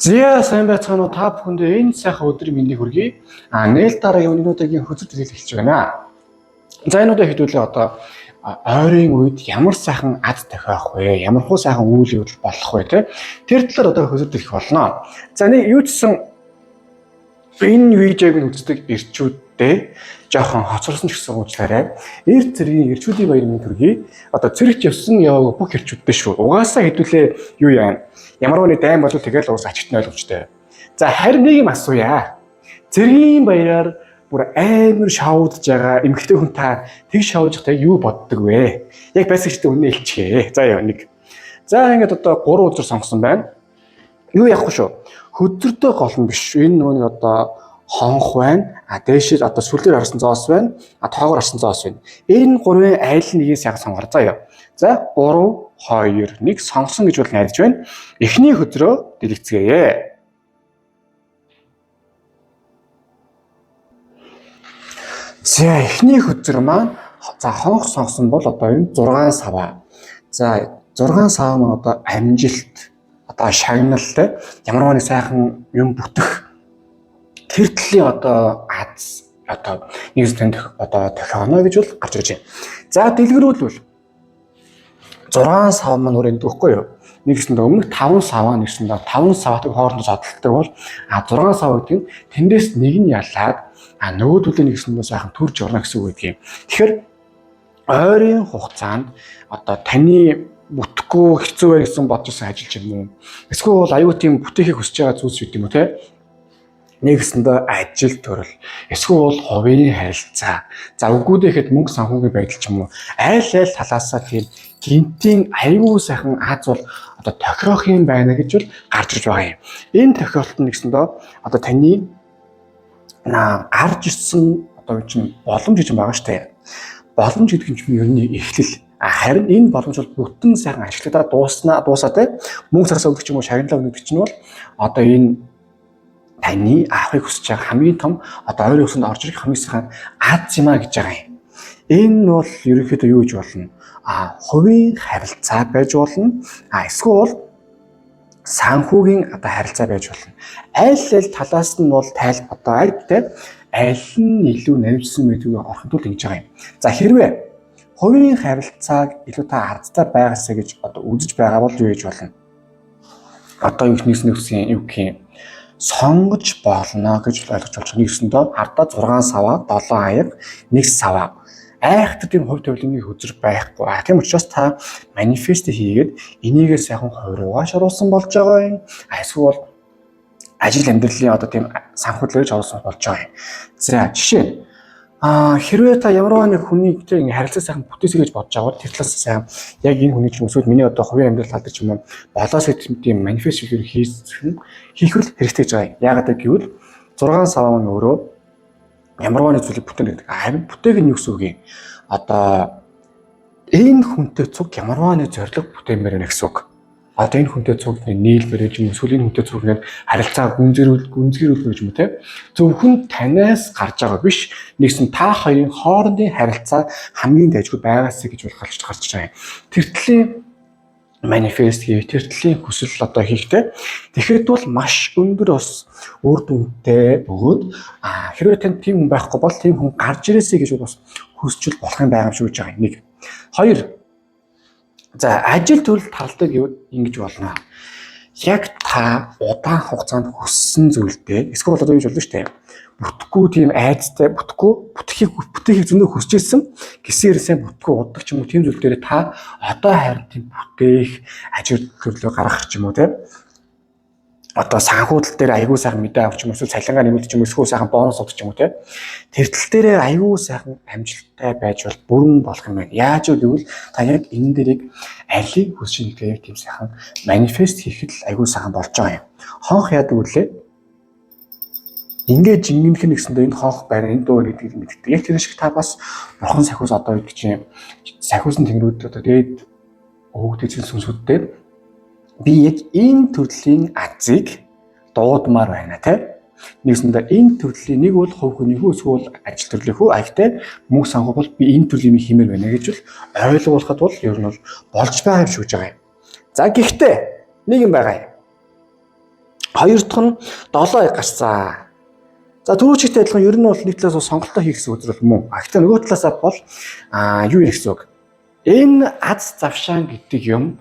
Зя сайн байцгаана уу та бүхэндээ энэ сайхан өдрийн мэндийг хүргэе. Нээл дараагийн өнөөдрийн хөтөл төлөв хэлж байна. За энэ удаа хэдүүлээ одоо ойрын үед ямар сайхан ад тохиох вэ? Ямар хуу сайхан үйл явдал болох вэ те? Тэр талаар одоо хөтөл төлөх болно. За нэг юу гэсэн энэ видеог үздэг ирчүүдтэй жоохон хоцорсон ч гэсэн уучлаарай. Эр зэргийн ирчүүдийн баяр мэнд хүргэе. Одоо цэрэгт явсан яваагүй бүх ирчүүдтэй шүү. Угаасаа хэдүүлээ юу яа. Ямар нэгэн дайм болов тэгэл уус ачигт нь ойлгомжтой. За харин нэг юм асууя. Цэргийн баяраар бүр амар шавуудж байгаа эмэгтэй хүн та тэг шавуулж байхдаа юу боддог вэ? Яг байсагчтай үнэ хэлчихье. За яа нэг. За ингээд одоо 3 өдөр сонгосон байна. Юу явахгүй шүү. Хөдөртөө гол нь биш. Энэ нэг одоо хонх байна. Дээшээ одоо сүлээр харсан зоос байна. Тоогоор харсан зоос байна. Энэ гурвын айл нэгийг яг сонгоор. За яа. За 3 2 1 сонгосон гэж бол найдаж байна. Эхний хөдрөө дэлгэцгээе. За эхний хөдөр маань за хонх сонгосон бол одоо энэ 6 сава. За 6 сава маань одоо амжилт, одоо шагналтай ямар нэг сайхан юм бүтэх тэр төллийн одоо аз одоо нэг танд одоо тохионо гэж бол гарч ирж байна. За дэлгэрүүлвэл 6 сав маань өөр энэ дүүхгүй юу? Нэгсэнд өмнөх 5 саваа нэгсэнд 5 саваатай хоорондоо зодтолдог бол 6 сав гэдэг нь тэндээс нэг нь ялаад нөгөөдөлөө нэгсэндээ сайхан төрж орно гэсэн үг гэдэг юм. Тэгэхээр ойрын хугацаанд одоо таны бүтэхгүй хэцүү байх гэсэн бодож байсан ажил ч юм уу. Эсвэл аюу тийм бүтээхийг хүсэж байгаа зүйлс үү юм уу те? Нэгэсэндээ ажил төрөл, эсвэл хувийн харилцаа. За үгүүдээ ихэд мөнгө санхүүгийн байдал ч юм уу. Айл талаасаа тийм гинтийн аюу сайхан аз бол одоо тохирох юм байна гэж бол гарч ирж байгаа юм. Энэ тохиолдолд нэгсэндээ одоо таны гарч ирсэн одоо чинь боломж гэж байгаа шүү дээ. Боломж гэдэг нь ер нь эхлэл. Харин энэ боломж бол бүтэн сайхан ашиглагдаад дуусаад мөнгө сарсаа өгөх юм уу шагналаа өгөх чинь бол одоо энэ таны авахыг хүсэж байгаа хамгийн том одоо ойрын өсөнд орж ирэх хамгийн сайхан аз юм а гэж байгаа юм. Энэ бол ерөнхийдөө юу гэж болно? Хувийн харилцаа байж болно. Эсвэл санхүүгийн одоо харилцаа байж болно. Айл талаас нь бол одоо айл нь илүү навьсан мэдвийг орохын тулд ингэж байгаа юм. За хэрвээ хувийн харилцааг илүү та ардтай байгаасаа гэж одоо үзэж байгаа бол юу гэж болно? Одоо юу нэгсэн юу гэх юм сонгож болно гэж ойлгож болж байгаа. Нэгсэндээ ардаа 6 саваа, 7 аяг, 1 саваа. Айхтар тийм хувь тавилангийн хөзөр байхгүй. Тийм учраас та манифест хийгээд энийгээ сайхан хувируугаа шаруулсан болж байгаа юм. Эсвэл ажил амьдралын одоо тийм санхүүдлийг оруулсан болж байгаа юм. За жишээ хэрвээ та ямар нэг хүнийг тийм харилцаа сайхан бүтээсэй гэж бодож байгаа бол тэр талаас сайхан яг энэ хүний ч эсвэл миний одоо хувийн амьдрал талаар ч юм уу болоос тийм манифест хийх хэрэгтэй гэж байгаа юм. Яагаад гэвэл 6 сав маань өөрөө ямар нэг зүйлийг бүтээн гэдэг. Харин бүтээг нь юу гэсэн үг юм? Одоо энэ хүнтэй цуг ямар нэг зориг бүтээмээр байна гэсэн үг. Одоо энэ хүнтэй цуг нийлбэр юм эсвэл энэ хүнтэй цуг нэг харилцаа гүнзгийрүүлэх гэж юм те. Зөвхөн танаас гарч байгаа биш. Нэгсэн та хоёрын хоорондын харилцаа хамгийн дайггүй байгаасаа гэж гарч байгаа юм. Тэртлийн манифест хийх, тэртлийн хүсэл одоо хийхтэй. Тэгэхэд бол маш өндөр бас үр дүнтэй бөгөөд хэрвээ танд тийм хүн байхгүй бол тийм хүн гарч ирээсэй гэж бас хүсчил болох юм байгаа юм шиг байгаа юм. 1 2 За ажил төрөл талдаг ингэж болно. Яг та удаан хугацаанд хүссэн зүйлдээ эсвэл одоо юу гэж болно шүү дээ. Бүтэхгүй тийм айцтай бүтэхийг зөндөө хүсэж ирсэн гисээрсэн бүтэхгүй удах ч юм уу тийм зүйл дээр та одоо харин тийм бүтээх ажил төрлөө гаргах ч юм уу тийм одоо санхүүдэл дээр аягүй сайхан мэдээ авч юм уу цалингаа нэмэлт ч юм уу эсвэл сайхан бонус авах ч юм уу тийм тэр тал дээр аягүй сайхан амжилттай байж бол бүрэн болох юм байна. Яаж гэвэл та яг энэ дэрийг алийг хүсэж байгаа тийм сайхан манифест хийхэд аягүй сайхан болж байгаа юм. Хонх яадаг үлээ ингээд жингэнх нь гэсэндээ энэ хонх байр энэ дуу гэдгийг мэддэг. Яг тэр шиг та бас бурхан сахиус одоо гэдэг чинь сахиусын тэнгэрүүд одоо дээд өвгдөж сүнсүүдтэй би яг энэ төрлийн азыг дуудмаар байна тийм. Нэгсэндээ энэ төрлийн нэг бол хувь хүнийхүү эсвэл ажил төрлийнхүү аягтай мөнгө санхүү бол би энэ төрлийн хэмээр байна гэж бол ойлгуулахад бол ер нь бол болж байгаа юм шиг байгаа юм. За гэхдээ нэг юм байгаа юм. Хоёр дахь нь 7 гарцаа. За түрүүчигтэй адилхан ер нь бол нэг талаас сонголтоо хийх гэсэн үзэл мөн. Гэхдээ нөгөө талаасаа бол юу гэсэн үг. Энэ аз завшаан гэдэг юм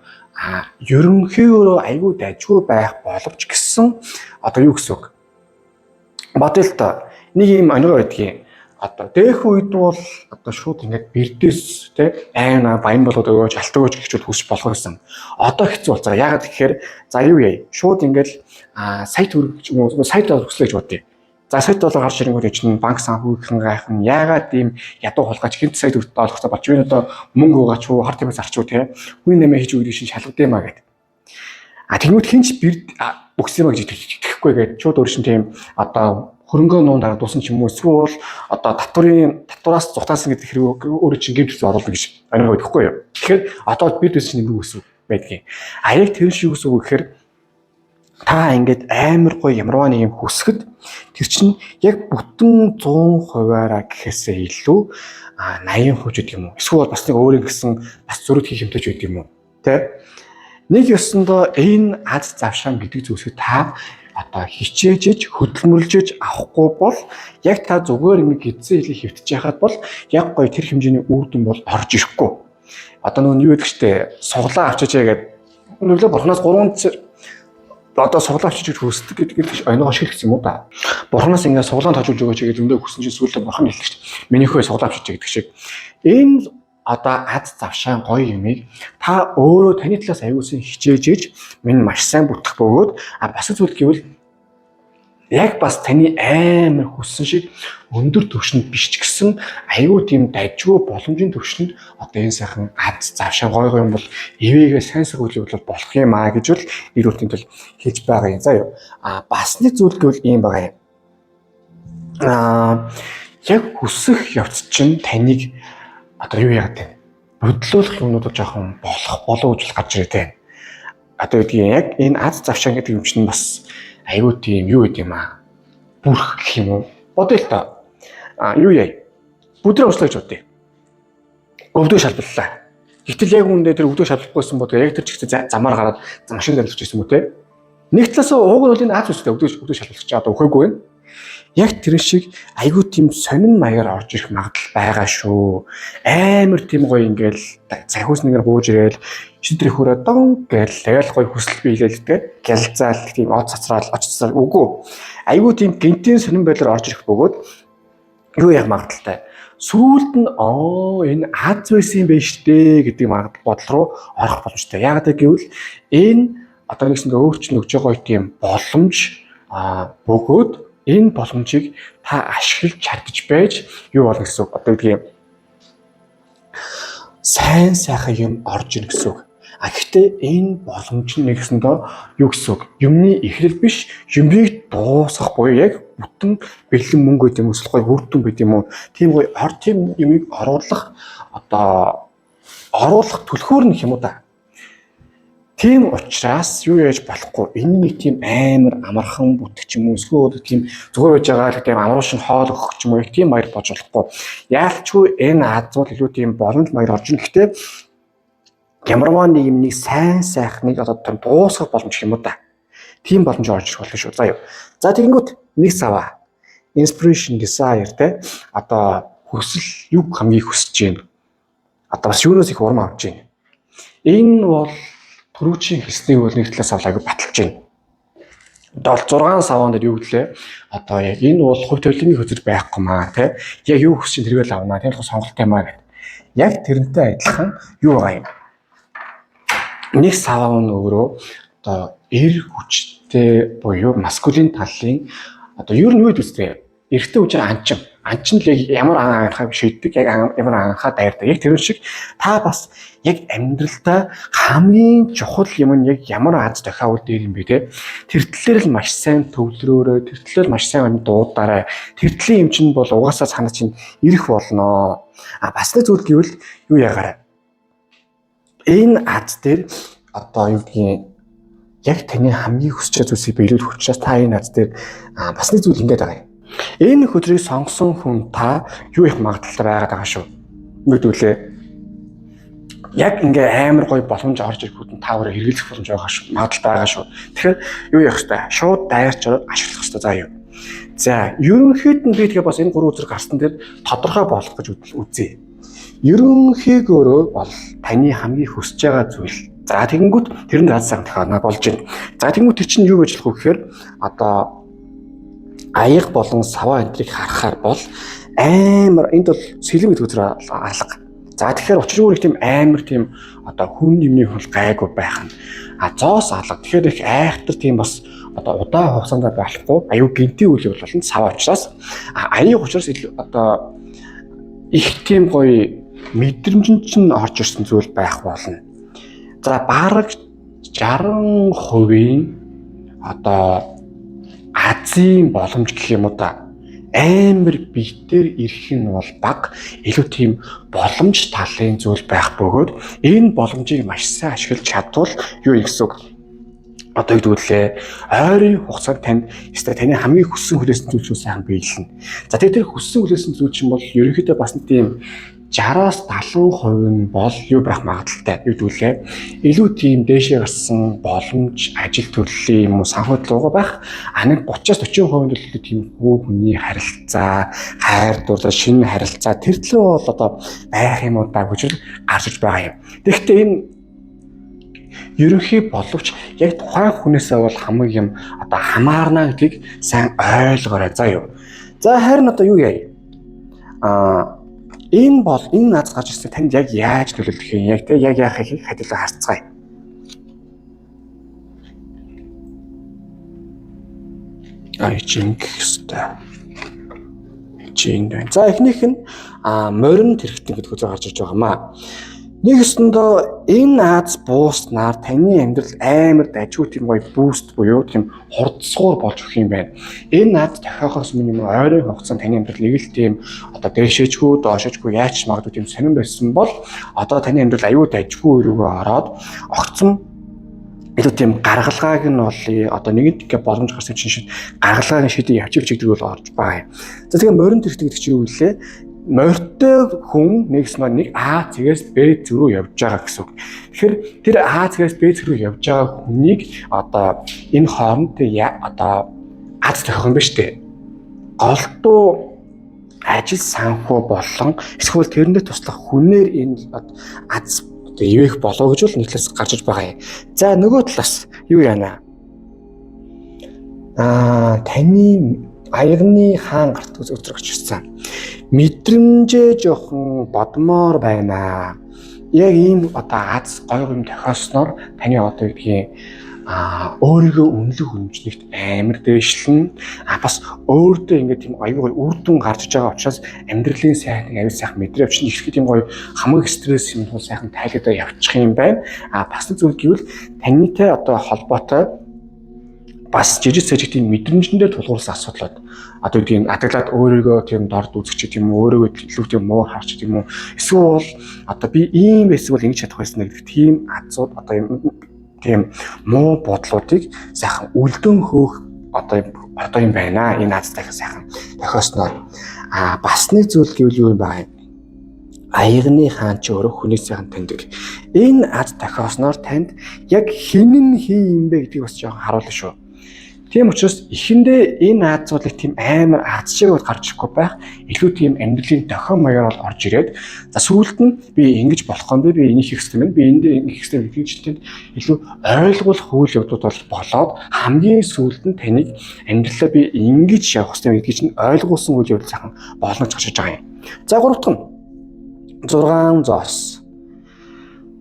ерөнхийдөө аюу дайггүй байх боловч гэсэн одоо юу гэсэн үг. Бодъё л доо. Нэг юм онироо байдгийг. Одоо дэх үед бол одоо шууд ингээд бэрдээс те айн баян болоод өгөөж алт өгөөж гэж хүсч болох гэсэн. Одоо хэцүү болцоо. Яагаад гэхээр за юу яа. Шууд ингээд сая төгрөг ч юм уу сая доллар хүслэж бодъё. За сая доллар гарч ирэнгүүт чинь банк санхүүгийн гайхан яагаад ийм ядуу хулгайч хэд сая төгрөг доллартай болж байна одоо мөнгө угаач уу хар тамир зарч уу те хүн нэмээ хийж өгөх шин шалгад юмаа гэд. Тэгмүүд хинч бэрд өгсөн юм гэж итгэхгүй гээд шууд өөр шин тийм одоо хөрөнгөө нуун дараа дуусна ч юм уу эсвэл одоо татвараас зугатаасан гэдэг хэрэг өөрөө чинь гэмт хэсэг оруулах гэж оноо өгөхгүй юу. Тэгэхээр одоо бид дэс чинь нэмэг үсв байдгийг. Яг тэр шиг үсв гэхээр та ингээд амар гоё ямарваа нэг юм хүсгэд тэр чинь яг бүтэн 100%-аараа гэхээсээ илүү 80% гэдэг юм уу. Эсвэл бас нэг өөрийн гэсэн бас зөрүүд хийх юмтай ч гэдэг юм уу. Тэ? Нэг ёсондоо энэ аз завшаан гэдэг зүйлсийг та одоо хичээжж хөдөлмөрлөж авахгүй бол яг та зүгээр ингэ гидсэн хэлийг хөвтөж яхад бол яг гоё тэр хэмжээний үр дүн бол орж ирэхгүй. Одоо нөгөө юу гэдэг чтэй суглаа авчиж гэдэг нүглээ бурхнаас 3 одоо суглаа авчиж хүсдэг гэдэг оногоо шиг гэсэн юм уу да. Бурхнаас ингэ суглаан тажуулж өгөөч гэдэг зөндөө хүсэн чинь сүүлдээ бурхан хэлдэг шүү дээ. Минийхөө суглаа авчиж гэдэг шиг. Энэ одоо аз завшаан гоё юмыг та өөрөө таны талаас аюулсан хичээж минь маш сайн бүтэх бөгөөд бас зүйл гэвэл яг бас таны амар хүссэн шиг өндөр түвшинд биш ч гэсэн аюу тийм дайжгүй боломжийн түвшинд одоо энэ сайхан аз завшаан гоё юм бол ивэгээ сайн суулгавал болох юм гэж бол ирүүлтийн тул хэлж байгаа юм. За юу бас нэг зүйл гэвэл ийм байгаа юм. Яг хүсэх явц чинь таныг одоо юу яагаад вэ? Бодлуулах юмнууд жоохон болоо гэж гарч ирээд байна. Одоо үгүй яг энэ аз завшаан гэдэг юм чинь бас аюу тийм юу гэдэг юм бүрх гэх юм уу? Бодъё л та. Юу яа? Бүдрээ уушлаач бодъё. Өвдөө шалбарлаа. Гэтэл яг үүндээ тэр өвдөө шалбарлахгүйсэн бодъё. Яг тэр чигтээ замаар гараад машин дээр авчихсан юм уу те? Нэг талаас ууг нь бол энэ аз үстэй өвдөө шалбарлах чад өхөөгүй байна. Яг тэр шиг айгуу тийм сонин маягаар орж ирэх магадлал байгаа шүү. Амар тийм гоё ингээл захиус нэгээр бууж ирээл шидрэх хүрээ дон гээл тэгэл гоё хүсэл биелэл тэ гялзаал тийм од цацраал очицсаар үгүй. Айгуу тийм гинтийн сонин байдлаар орж ирэх бөгөөд юу яг магадaltaй. Сүүлд нь энэ аз байсан юм байна штэ гэдэг магадлал бодол руу орох боломжтой. Яг гэвэл энэ одоо нэгсэндээ өөрчлөн өгж байгаа тийм боломж бөгөөд энэ боломжийг та ашиглаж чадж байж юу болно гэсэн үг. Одоо үгүй сайн сайхан юм орж ир гэсэн үг. Гэхдээ энэ боломж нь нэгсэндээ юу гэсэн үг? Юмны эхлэл биш, юмыг дуусгах буюу яг бүтэн бэлэн мөнгө гэдэг юм эсвэл гоё үрдэн гэдэг юм уу? Тийм гоё тийм юмыг оруулах түлхүүр нь юм уу та? Тийм учраас юу яаж болохгүй энэ нэг тийм амар амархан бүтэх ч юм уу эсвэл тийм зүгээр байж байгаа л тийм амруушин хоол өгөх ч юм уу тийм маяг болж болохгүй. Яалчгүй энэ азвал илүү тийм боломж маяг орж ин гэхдээ ямарваа нэг юм нэг сайн сайхныг одоо тийм дуусгах боломж юм уу та. Тийм боломж орж ирэх болно шүү. За юу. За тэгэнгүүт нэг саваа inspiration desire те одоо хүсэл юу хамгийн хүсэж байна. Одоо бас юунаас их урам авч байна. Энэ бол түрүүчийн хэлсний үйл нэг талаас авлаагүй баталж байна. Одоо 6 саван дээр юу гэлээ? Одоо яг энэ бол хувь төлөвлөмийн хөзөр байхгүй маа тий. Яг юу хүсэж тэргээл авнаа. Тэр их сонголт юм аа гэд. Яг тэрнтэй адилхан юу байгаа юм? Нэг саван өөрөө одоо эр хүчтэй буюу маскулин талын одоо ер нь юу гэдэг вэ? Эрэгтэй хүчээр анчин л яг ямар анхаа шийддэг, яг ямар анхаа дайрдаг. Яг тэр шиг та бас яг амьдралдаа хамгийн чухал юм нь яг ямар аз тохиол дээр юм бэ те. Тэр талээр л маш сайн төвлөрөөрөө, тэр талаар маш сайн дуудаарай. Тэр талын юм чинь бол угаасаа санаа чинь ирэх болно. Бас нэг зүйл гэвэл юу ягаарай. Энэ аз дээр одоо юу гэдгийг яг таны хамгийн хүсэж байгаа зүйлсийг биелүүлэх учраас та энэ аз дээр бас нэг зүйл ингэж байгаа юм. Энэ хөдрийг сонгосон хүн та юу их магадлалтай байгаад байгаа шүү. Мэдүүлээ. яг ингээ амар гоё боломж орж ирэхэд та өөрөө хэрэглэх боломж байгаа шүү. Магадлал байгаа шүү. Тэгэхээр юу явах хэрэгтэй? Шууд дайрч ашиглах хэрэгтэй. За юу. За, ерөнхийд нь би тэгээ бас энэ 3 үзэр гарсан дээр тодорхой болгох гэж үзье. Ерөнхийгөөрөө бол таны хамгийн хүсэж байгаа зүйл. За, тэгэнгүүт тэр нь даасан тохиолно болж байна. За, тэгэнгүүт тэр чинь юу гэж болох вэ гэхээр одоо аяг болон саваа энтрийг харахаар бол амар энд бол сэлэм гэдэг үзэр алга. За тэгэхээр учиргүй их тийм амар тийм одоо хүн юмны хөл гайгүй байх нь зоос алга. Тэгэхээр их айхтар тийм бас одоо удаан хугацаанд болохгүй аюу гинтийн үйл явдал болно сав учраас аяг учраас одоо их тийм гоё мэдрэмж чинь орж ирсэн зүйл байх болно. За бараг 60% одоо Азийн боломж гэх юм уу да амар биетээр ирэх нь бол бага илүү тийм боломж талын зүйл байх бөгөөд энэ боломжийг маш сайн ашиглаж чадвал юу гэсэн үг одоо хэдүүлээ ойрын хугацаанд танд ёстой таны хамгийн хүссэн хүлээсэн зүйл шүү сайхан биелнэ. За тэр хүссэн хүлээсэн зүйл чинь бол ерөнхийдөө бас нэг тийм 60-аас 70% нь бол юу байх магадaltaй хэдүүлээ илүү тийм дээшээ гарсан боломж ажил төрлөлийн юм уу санхүүдлуугаа байх нэг 30-аас 40% нь л тийм хүний харилцаа хайр дурлал шинэ харилцаа тэр төлөө бол одоо байх юм уу да гэж гарч байгаа юм. Тэгэхдээ энэ ерөнхий боловч яг тухайн хүнээсээ бол хамгийн юм одоо хамаарна гэдгийг сайн ойлгоорой заа юу. За харин одоо юу яа? Энэ наац гарч ирсэн танд яг яаж төлөвлөх юм яг яг яахыг хадгалаа харцгаая. Жинкстэй. За эхнийх нь морин тэрхтэн гэдэг үзээр гарч ирж байгаа маа. Нэгэсэндээ энэ наац бууснаар таны амьдрал амар дажгүй тийм гоё буст буюу тийм хурдсуур болж өгөх юм байна. Энэ наац дахиахаас минь ойрын хугацаанд таны амьдрал нэг л тийм одоо дээшээчгүй доошоочгүй яаж магадгүй тийм сонирн байсан бол одоо таны амьдрал аюу дажгүй өрөөгөө ороод огцом илүү тийм гаргалгааг нь бол одоо нэг боломж гарсан чинь гаргалгааны шийдэл явчих гэдэг бол орж байгаа юм. За тэгээ морин тэрхтэн гэдэг чинь юу вэ? Морьтой хүн нэгснээр нэг А цэгээс Б цэг рүү явж байгаа гэсэн үг. Тэгэхээр тэр А цэгээс Б цэг рүү явж байгаа хүнийг одоо энэ хооронд одоо аз тохих юм ба штэ. Голдуу ажил санхүү болон эсвэл тэрнээ туслах хүнээр энэ аз одоо ивэх болоо гэж бол нэг талаас гарч иж байгаа юм. За нөгөө талаас юу яана? Таны аягны хаан гарт үзэр гарч ирсэн. Мэдрэмжээ жоохон бодмоор байна. Яг ийм одоо аз гоё юм тохиосноор таны одоо гэдгийг өөрийгөө үнэлэх хэмжлэгт амар дээшлэн бас өөртөө ингээд тийм аюул үр дүн гарч иж байгаа учраас амьдралын сайхан аюул сайхан мэдрээ авчин их тийм гоё хамаг стресс юм бол сайхан тайлгадаа явчих юм байна. Бас нэг зүйл гэвэл танитай одоо холбоотой бас жижиг сажиг тийм мэдрэмжэн дээр тулгуурласан асуудлууд одоо тийм адаглаад өөрийгөө тийм дорд үзэх юм уу өөрийгөө илүү тийм муу харч юм уу эсвэл одоо би ийм байсан бол ингэж чадах байсан гэдэг тийм азууд одоо тийм муу бодлуудыг сайхан үлдэн хөөх одоо юм байна энэ аз дахин сайхан тохиосноор бас нэг зүйл гэвэл юу юм байна аягны хаан ч өөрөө хүнээс сайхан таньдаг энэ аз тохиосноор танд яг хэн нь хин юм бэ гэдгийг бас жоохон харуулна шүү. Тийм учраас эхэндээ энэ аазуудыг тийм амар аз шиг гарч ирэхгүй байх илүү тийм амьдралын дохио маягаар бол орж ирээд за сүүлд нь би ингэж болох юм би энийг хийх хэрэгтэй би энд хийх хэрэгтэй гэдэгт илүү ойлгуулах үйл явдлууд бол болоод хамгийн сүүлд нь таныг амьдралаа би ингэж явах хэрэгтэй гэдгийг чинь ойлгуулсан үйл явдал сайхан болно гэж гарч байгаа юм. За гуравт нь 6 зоос.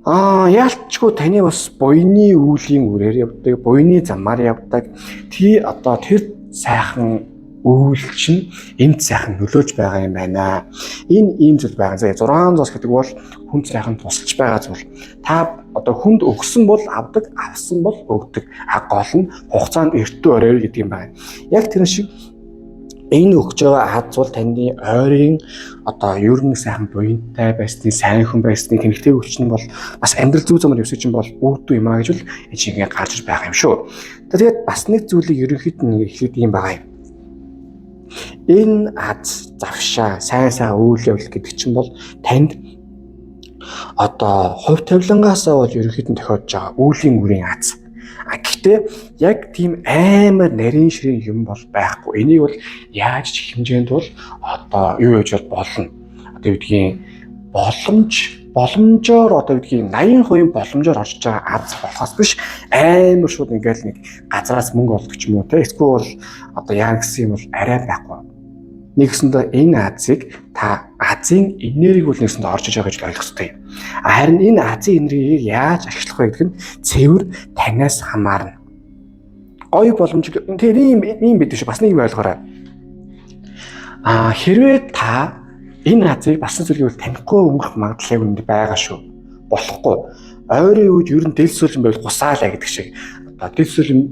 Яалтчгүй таны бас буйны үүлийн үрээр явдаг, буйны замаар явдаг. Одоо тэр сайхан үйл чинь энд сайхан нөлөөж байгаа юм байна. Энэ ийм зүйл байгаа. За 600 гэдэг бол хүн сайхан тусалж байгаа зүйл. Та одоо хүнд өгсөн бол авдаг, авсан бол өгдөг. Гол нь хугацаанд эртөө орой гэдэг юм байна. Яг тэр шиг энэ өгч байгаа аз бол таны ойрын одоо ер нь сайхан буянтай байсны, сайн хүн байсны тэмхтэй өвч нь бол бас амьдрал зүй замаар явсаж чинь бол үрдүү юм аа гэж бол эцгээ гарч байгаа юм шүү. Тэгээд бас нэг зүйлийг ерөнхийд нь хэлээд юм байгаа юм. Энэ аз завшаа, сайн үйл явдал гэдэг чинь бол танд одоо хувь тавилангаасаа бол ерөнхийдөө тохиолж байгаа үүлийн үрийн аз. Гэхдээ яг тийм амар нарийн ширийн юм бол байхгүй. Энийг бол яаж ч хэмжээнд бол одоо юу яаж болно. Одоо үгдгийн боломжоор одоо үгдгийн 80% боломжоор орж байгаа аз болохоос биш амар шууд ингээл нэг газараас мөнгө олдог ч юм уу те. Эсвэл бол одоо яа гэсэн юм бол арай байхгүй. Нэгсэндээ энэ азыг та азийн энерги бол нэгсэндээ орж иж байгаа гэж ойлгох хэрэгтэй. Харин энэ азийн энергийг яаж ашиглах вэ гэдэг нь цэвэр танаас хамаарна. Гоё боломж тэр ийм бид биш бас нэг юм ойлгоорой. Хэрвээ та энэ азыг басан зүйлийг танихгүй өнгөрөх магадлал үүнд байгаа шүү. Болохгүй. Ойрын үед ер нь дэлсүүлэн байвал гусаалаа гэдэг шиг. Одоо дэлсүүлэн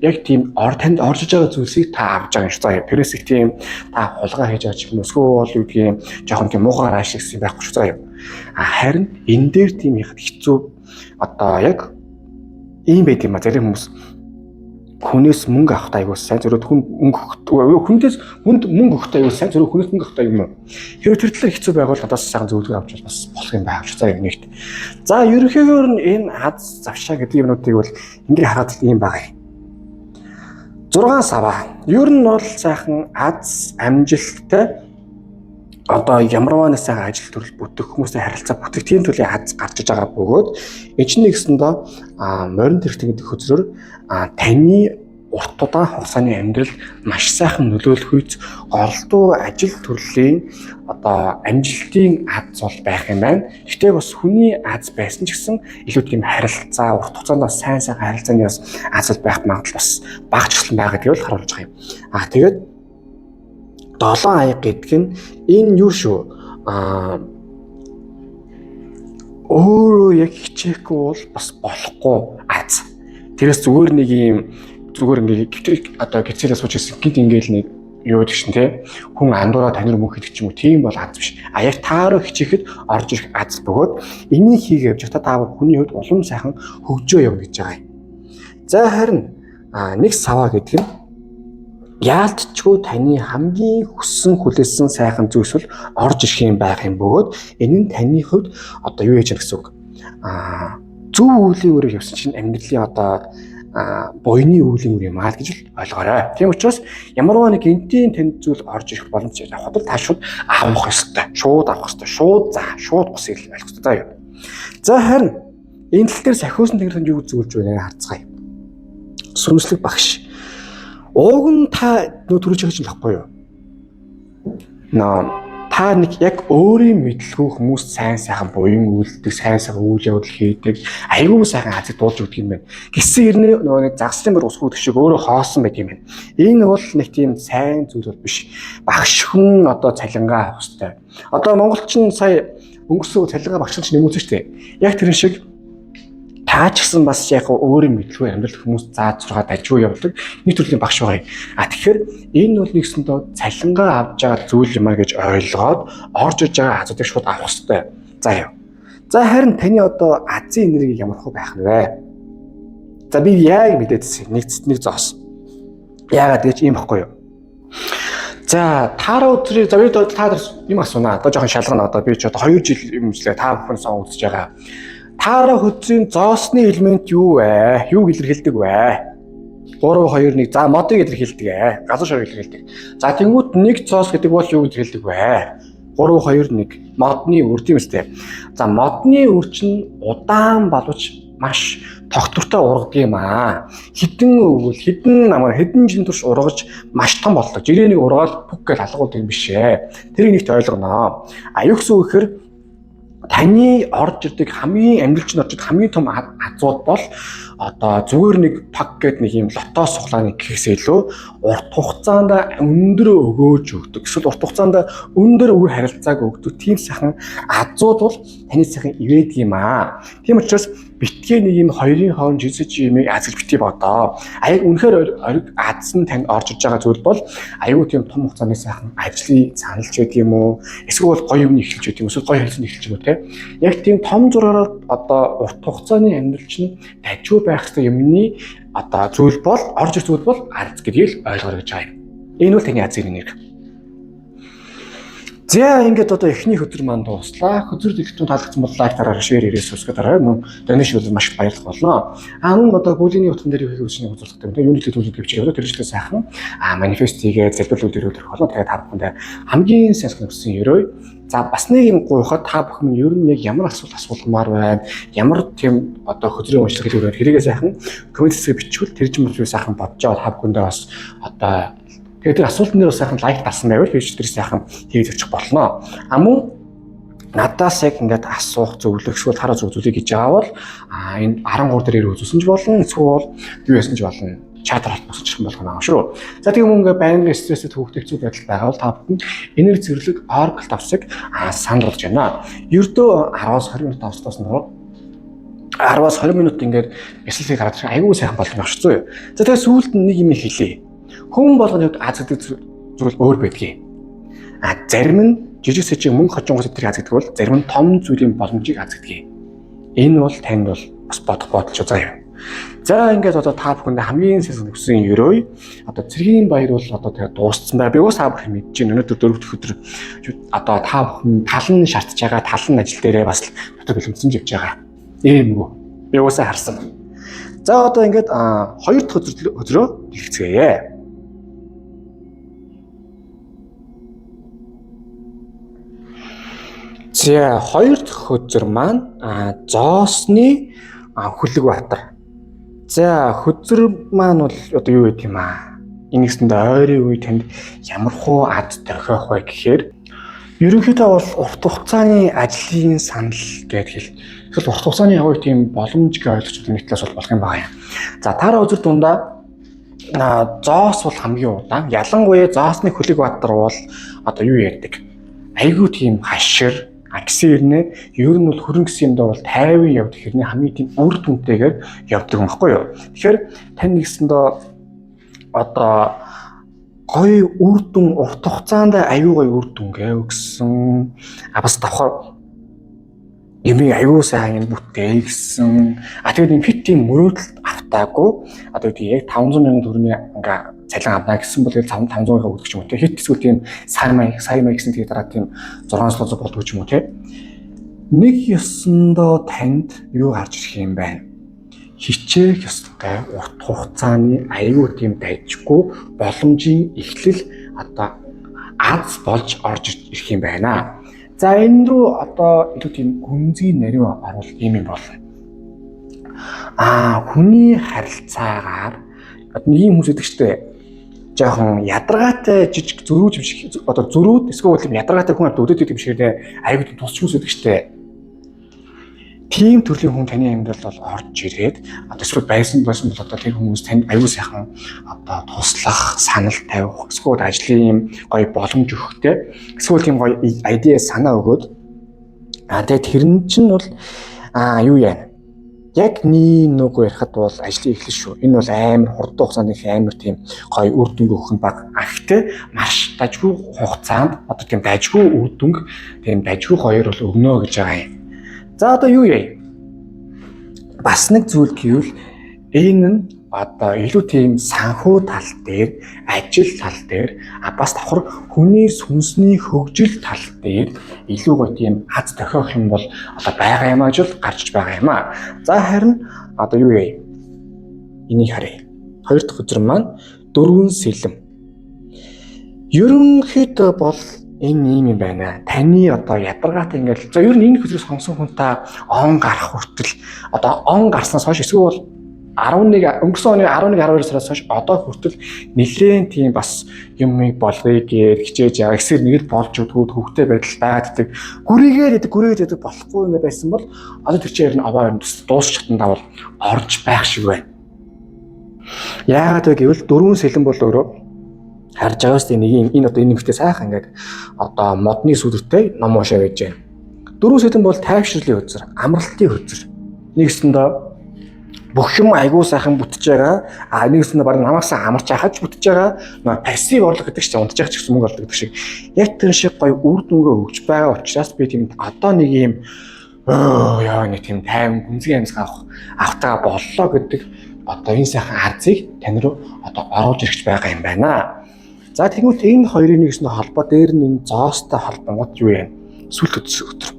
яг тийм танд орж иж байгаа зүйлсийг та авч байгаа юм шиг заяа. Тэрээс их тийм та хулгай хийж байгаа ч юм уу эсвэл юу гэдгийг жоохон тийм муугаар ашигласан байхгүй ч заяа. Харин энэ дээр тийм их хэцүү одоо яг ийм байт юм а. Зарим хүмүүс хүнээс мөнгө авахтай аюул сайн зөвхөн хүндээс мөнгө өгөхтэй аюул сайн зөвхөн хүнээс мөнгө авахтай юм уу. Хэрвээ тэр талаар хэцүү байвал надаас сайхан зөвлөгөө авч бас болох юм байна. За нэгт. За ерөнхийдөө энэ аз завшаа гэдэг юмнуудыг бол ингээд хараад ийм байгаа юм. 6 сава. Ер нь бол сайхан аз амжилттай одоо ямарваа сайхан ажил төрөл бүтэх хүмүүстэй харилцаа бүтэх тийм төрлийн аз гарч иж байгаа бөгөөд энэ ч нэгэсэндээ морин тэрэгтэй гэдэг хөзрөөр таны урт удаан хугацааны амьдрал маш сайхан нөлөөлөх үйц голдуу ажил төрлийн одоо амжилтын аз бол байх юм байна. Гэхдээ бас хүний аз байсан ч гэсэн илүү тийм харилцаа урт хугацаанд сайн харилцааны бас аз байх магадлал бас багчлан байгаа гэдгийг харуулж байгаа юм. Тэгээд 7 аяг гэдэг нь энэ юу шүү? Өөрөө яг хичээхгүй бол бас болохгүй аз. Тэрээс зүгээр нэг юм зүгээр ингээд одоо гисэлээс сууж ирсэн гинт ингээл нэг юу гэдэг чинь те хүн андуураа танир мөнх гэдэг ч юм уу тийм бол аз биш. Яг таараа хичээхэд орж ирэх аз бөгөөд энийг хийгээ явж та хүний хувьд улам сайхан хөгжөө явна гэж байгаа юм. За харин нэг сава гэдэг нь яалтчгүй таны хамгийн хүссэн хүлээсэн сайхан зүйлс бол орж ирэх юм байх юм бөгөөд энэ нь таны хувьд одоо юу яж гэсэн үг зөв үеийн үрийг явсан чинь амьдралын одоо буйны үеийн үр юм аа гэж ойлгоорой. Тийм учраас ямарваа нэг энтийн тэнд зүйл орж ирэх боломж авах бол та шууд авах ёстой. Шууд авах ёстой. Шууд бус ирэл ойлгох ёстой. За харин энэ тал дээр сахиусан тэнгэрхэнд юу зөвлөж байна харцгаая. Сүрмслэг багш. Ууг нь та нөө төрөж байгаа чинь болохгүй юу? Та нэг яг өөрийн мэдлгүй хүмүүс сайхан буян үйлдэх, сайхан үйл явдал хийдэг, аюул сайхан азыг дуулж өгдөг юм байна. Гэсэн хэрнээ нөгөө нэг загслын мөр ус хүйдэг шиг өөрөө хоосон байт юм байна. Энэ бол нэг тийм сайн зүйл бол биш. Багш хүн одоо цалингаа авах хэрэгтэй. Одоо монголчин сая өнгөрсөн цалингаа багш чинь нэмүүлсэн шүү дээ. Яг тэр шиг та ч гэсэн бас яг өөрийн мэдлгүй амьдрал хүмүүс зааж сургаад ажгүй явдаг нэг төрлийн багш байгаа юм. Тэгэхээр энэ бол нэгсэндээ цалингаа авж байгаа зүйл юм а гэж ойлгоод орж иж байгаа азуудыг шууд авах хэрэгтэй. За яа. За харин таны одоо азийн энерги ямар хөө байх вэ? За би яг мэдээдсэн нэг зоос. Яагаад гэж юм баггүй юу? За таараа өдрийг за би та юм асуунаа. Одоо жоохон шалгана. Одоо би ч одоо 2 жил юм жишээ та бүхэн сон үзэж байгаа. Таараа хөдрийн зоосны элемент юу вэ? Юу илэрхийлдэг вэ? 3 2 1 за модыг илэрхийлдэг. Газар шорыг илэрхийлдэг. За тэнгуут нэг зоос гэдэг бол юу илэрхийлдэг вэ? 3 2 1 модны үр тийм үстэй. За модны үр чинь удаан боловч маш тогтвортой ургадаг юм аа. Хідэн жин турш ургаж маш том болдог. Жирээнийг ургаад пүк гэж алгуулдаг юм биш ээ. Тэрийг нэгт ойлгоно. Юу гэсэн үг гэхээр таны орж ирдэг хамгийн амьдралч нь орж ирдэг хамгийн том азууд бол одоо зүгээр нэг пак гэдэг нэг юм лото суглааны гэхээс илүү урт хугацаанд өндөр өгөөж өгдөг. Эсвэл урт хугацаанд өндөр үр харилцааг өгдөг тийм сайхан азууд бол таны сайхан ивэдэг юм аа. Тийм учраас битгий нэг юм хоёрын хооронд жижиг юмыг азж битгий бодоо. Аяг үнэхээр аз нь танд орж иж байгаа зүйл бол аягүй тийм том хугацааны сайхан ажлыг саналж байдаг юм уу? Эсвэл гоё юм эхэлж байдаг юм уу? Эсвэл гоё хэлсэн эхэлж байгаа те. Яг тийм том зураараа одоо урт хугацааны амьдрал чинь дажгүй байх ёстой юмны одоо зүйл бол орж ирэх зүйл бол аз гэдгийг л ойлгоё гэж байгаа юм. Энэ бол таны азийн энерги. За ингээд одоо эхний хөдөр маань дууслаа. Хөдөр дэлгэцэн таалагдсан бол лайк дараарай, шеэр ирээс үсгээ дараарай. Мөн донешн бол маш баярлах болно. Мөн одоо гүлийн утсан дээр юу хийх үснийг үзүүлэхдээ одоо юуны төлөв гэвч тэр жилээ сайхан манифест хийгээд залбирлуудаар өрөх болно. Тэгээд та бүхэнд хамгийн сайн сонирхсан ерөө. За бас нэг юм гуйхад та бүхэн ер нь яг ямар асуулмаар байна. Ямар тийм одоо хөдрийн уншлах хэлбэрээр хэрэгээ сайхан коммент хэсгээ бичвэл тэр чинь бүр сайхан бодож байгаа та бүхэндээ бас одоо тэгээд тэр асуултанд нь сайхан лайк дарсан байвал би тэр сайхан хийж очих болно. Мөн надаас яг ингээд асуух зөвлөх эсвэл хараа зөвлөе гэж байгаа бол энэ 13 дээр үзүүлсэн ч болно. Эсвэл юу яасан ч болно. Чатаар босчих юм болох юм шүү. За тийм ингээд байнгын стрессэд хөөгдөх хэцүү байдал байгаа бол та бүхэн энерги зэрлэг Oracle давсыг санал болгож байна. Ердөө 10-20 минут давсдаас нь 10-20 минут ингээд бясалгыг гаргаж аягүй сайхан болох юм шүү. За тэгээд сүүлд нь нэг юм хэлье. Хүн болгоны аз гэдэг зүйл өөр байдгийг. Зарим нь жижиг сэжиг мөнгө хожонгоос тэрийг аз гэдэг бол зарим нь том зүйлийн боломжийг аз гэдгийг. Энэ бол танд бол бас бодох бодолч заа юм. За ингээд одоо та бүхэнд хамгийн сайн өгсөн ерөөй одоо цэргийн баяр бол одоо тэгээд дууссан бай. Би уус та бүхэн мэдэж байна. Өнөөдөр 4 дахь өдөр одоо та бүхэн талан шаардж байгаа талан ажил дээрээ бас дотор бэлэмсэн явж байгаа. Иймгүй. Би уусаа харсан. За одоо ингээд 2 дахь өдрөө дэлгэцгээе. За 2 дахь өдөр маань зоосны хүлэг баатар. За хөдөр маань бол одоо юу гэдэг юм Ингэсэнд ойрын үе танд ямар хуу ад тохиох вэ гэхээр ерөнхийдөө бол урт хугацааны ажлын санал гэдэг хэл. Эсвэл урт хугацааны яваа тийм боломж гэж ойлгож нэг талаас бол болох юм байна. За таараа өдөр дундаа зоос бол хамгийн удаан. Ялангуяа зоосны хүлэг баатар бол одоо юу ярьдаг? Айгуу тийм хашир гэсэн хэрнээ ер нь бол хөрөнгө гэсэн юмдаа бол 50 явдаг хэрнээ хамгийн тийм үр дүнтэйгээр явдаг юм баггүй юу. Тэгэхээр тань нэгсэндээ одоо гоё үр дүн урт хугацаанд аюу гоё үр дүнгээ өгсөн бас давхар ямиг аюу сайн бүтээй гэсэн тэгээд юм хит тийм мөрөөдөл автаагүй одоо тийм яг 500 сая төгрөгийн ингээ цалин авна гэсэн бол 500-ыг өгдөг юм уу те хит эсвэл тийм сая маяг гэсэн тэгээд дараа тийм 600 болдог юм уу те нэг ёсондоо танд юу гарч ирэх юм байна хичээх ёстой урт хугацааны аюу тийм дайжгүй боломжийн эхлэл одоо аз болж орж ирэх юм байна. За энэ рүү одоо илүү тийм гүнзгий нарийн оруулах юм болно. Хүний харилцаагаар нэг юм хүмүүс өгдөгчтэй жоохон ядаргаатай жижиг зөрүүж юм шиг одоо зөрүүд эсвэл ядаргаатай хүн өдөд юм шигтэй аюул тусч хүмүүс өгдөгчтэй. Тийм төрлийн хүн таны амьдралд бол орж ирээд одоо эсвэл байсан бол одоо тэр хүмүүс танд аюул сайхан одоо туслах, санал тавих, эсвэл ажлын юм гоё боломж өгөхтэй эсвэл тийм гоё идея санаа өгөөд тэгээд тэрэн чинь бол юу яана яг нөгөө ярихад бол ажлын эхлэл шүү. Энэ бол амар хурдан хугацаанд их амар тийм гоё үр дүнг өгөх нь баг. Гэхдээ маш дажгүй хугацаанд одоо тийм дажгүй үр дүнг тийм дажгүй хоёр бол өгнө гэж байгаа юм. За одоо юу яа? Бас нэг зүйл гэвэл энэ нь одоо илүү тийм санхүү тал дээр, ажил тал дээр бас давхар хүний сүнсний хөгжил тал дээр илүү гоё тийм аз тохиох юм бол одоо байгаа юм ажил гарч байгаа юм аа. За харин одоо юу яа? Энийг харъя. 2 дахь өдөр маань 4 сэлэм. Ерөнхийдөө бол энэ юм байна. Таны одоо ядаргаатай ингээл за ер нь энэ хөдрөөс сонсон хүн та он гарах хүртэл одоо он гарснаас хойш эсвэл 11 өнгөрсөн оны 11 12 сараас хойш одоо хүртэл нэлээд тийм бас юмыг болгоё гэж хичээж байгаа. Эсвэл нэгэд болж өгдгүүд хөвгтэй байдал байгаад гүрийгээд байдаг болохгүй юм байсан бол одоо тэр чинь аваа юм дуусчихтан давал орж байх шиг байна. Яагаад вэ гэвэл 4 сэлэн бол өөрөө харж байгаас тийм нэг энэ одоо энэ нэмэгтэй сайхан ингээд одоо модны сүлжээтэй ном уушаа байж байна. 4 сэлэн бол тайвширлын хөзөр, амралтын хөзөр. Нэгсэндээ бүх юм айгуу сайхан бүтэж байгаа. Нэгсэндээ баг намаас амарч хахаж бүтэж байгаа. Пассив орлого гэдэг чинь унтж байгаа ч гэсэн мөнгө олдог гэдэг шиг. Яг тэр шиг гоё үр дүнгээ өгч байгаа учраас би тийм одоо нэг юм яа нэг тийм тайван гүнзгий амьсгал автаа боллоо гэдэг одоо энэ сайхан арзыг тань руу одоо оруулж ирэх байгаа юм байна. За тэгвэл энэ хоёрын нэгсний холбоо дээр нь энэ зоостой холбонгот юу юм? Сүлт өдөр.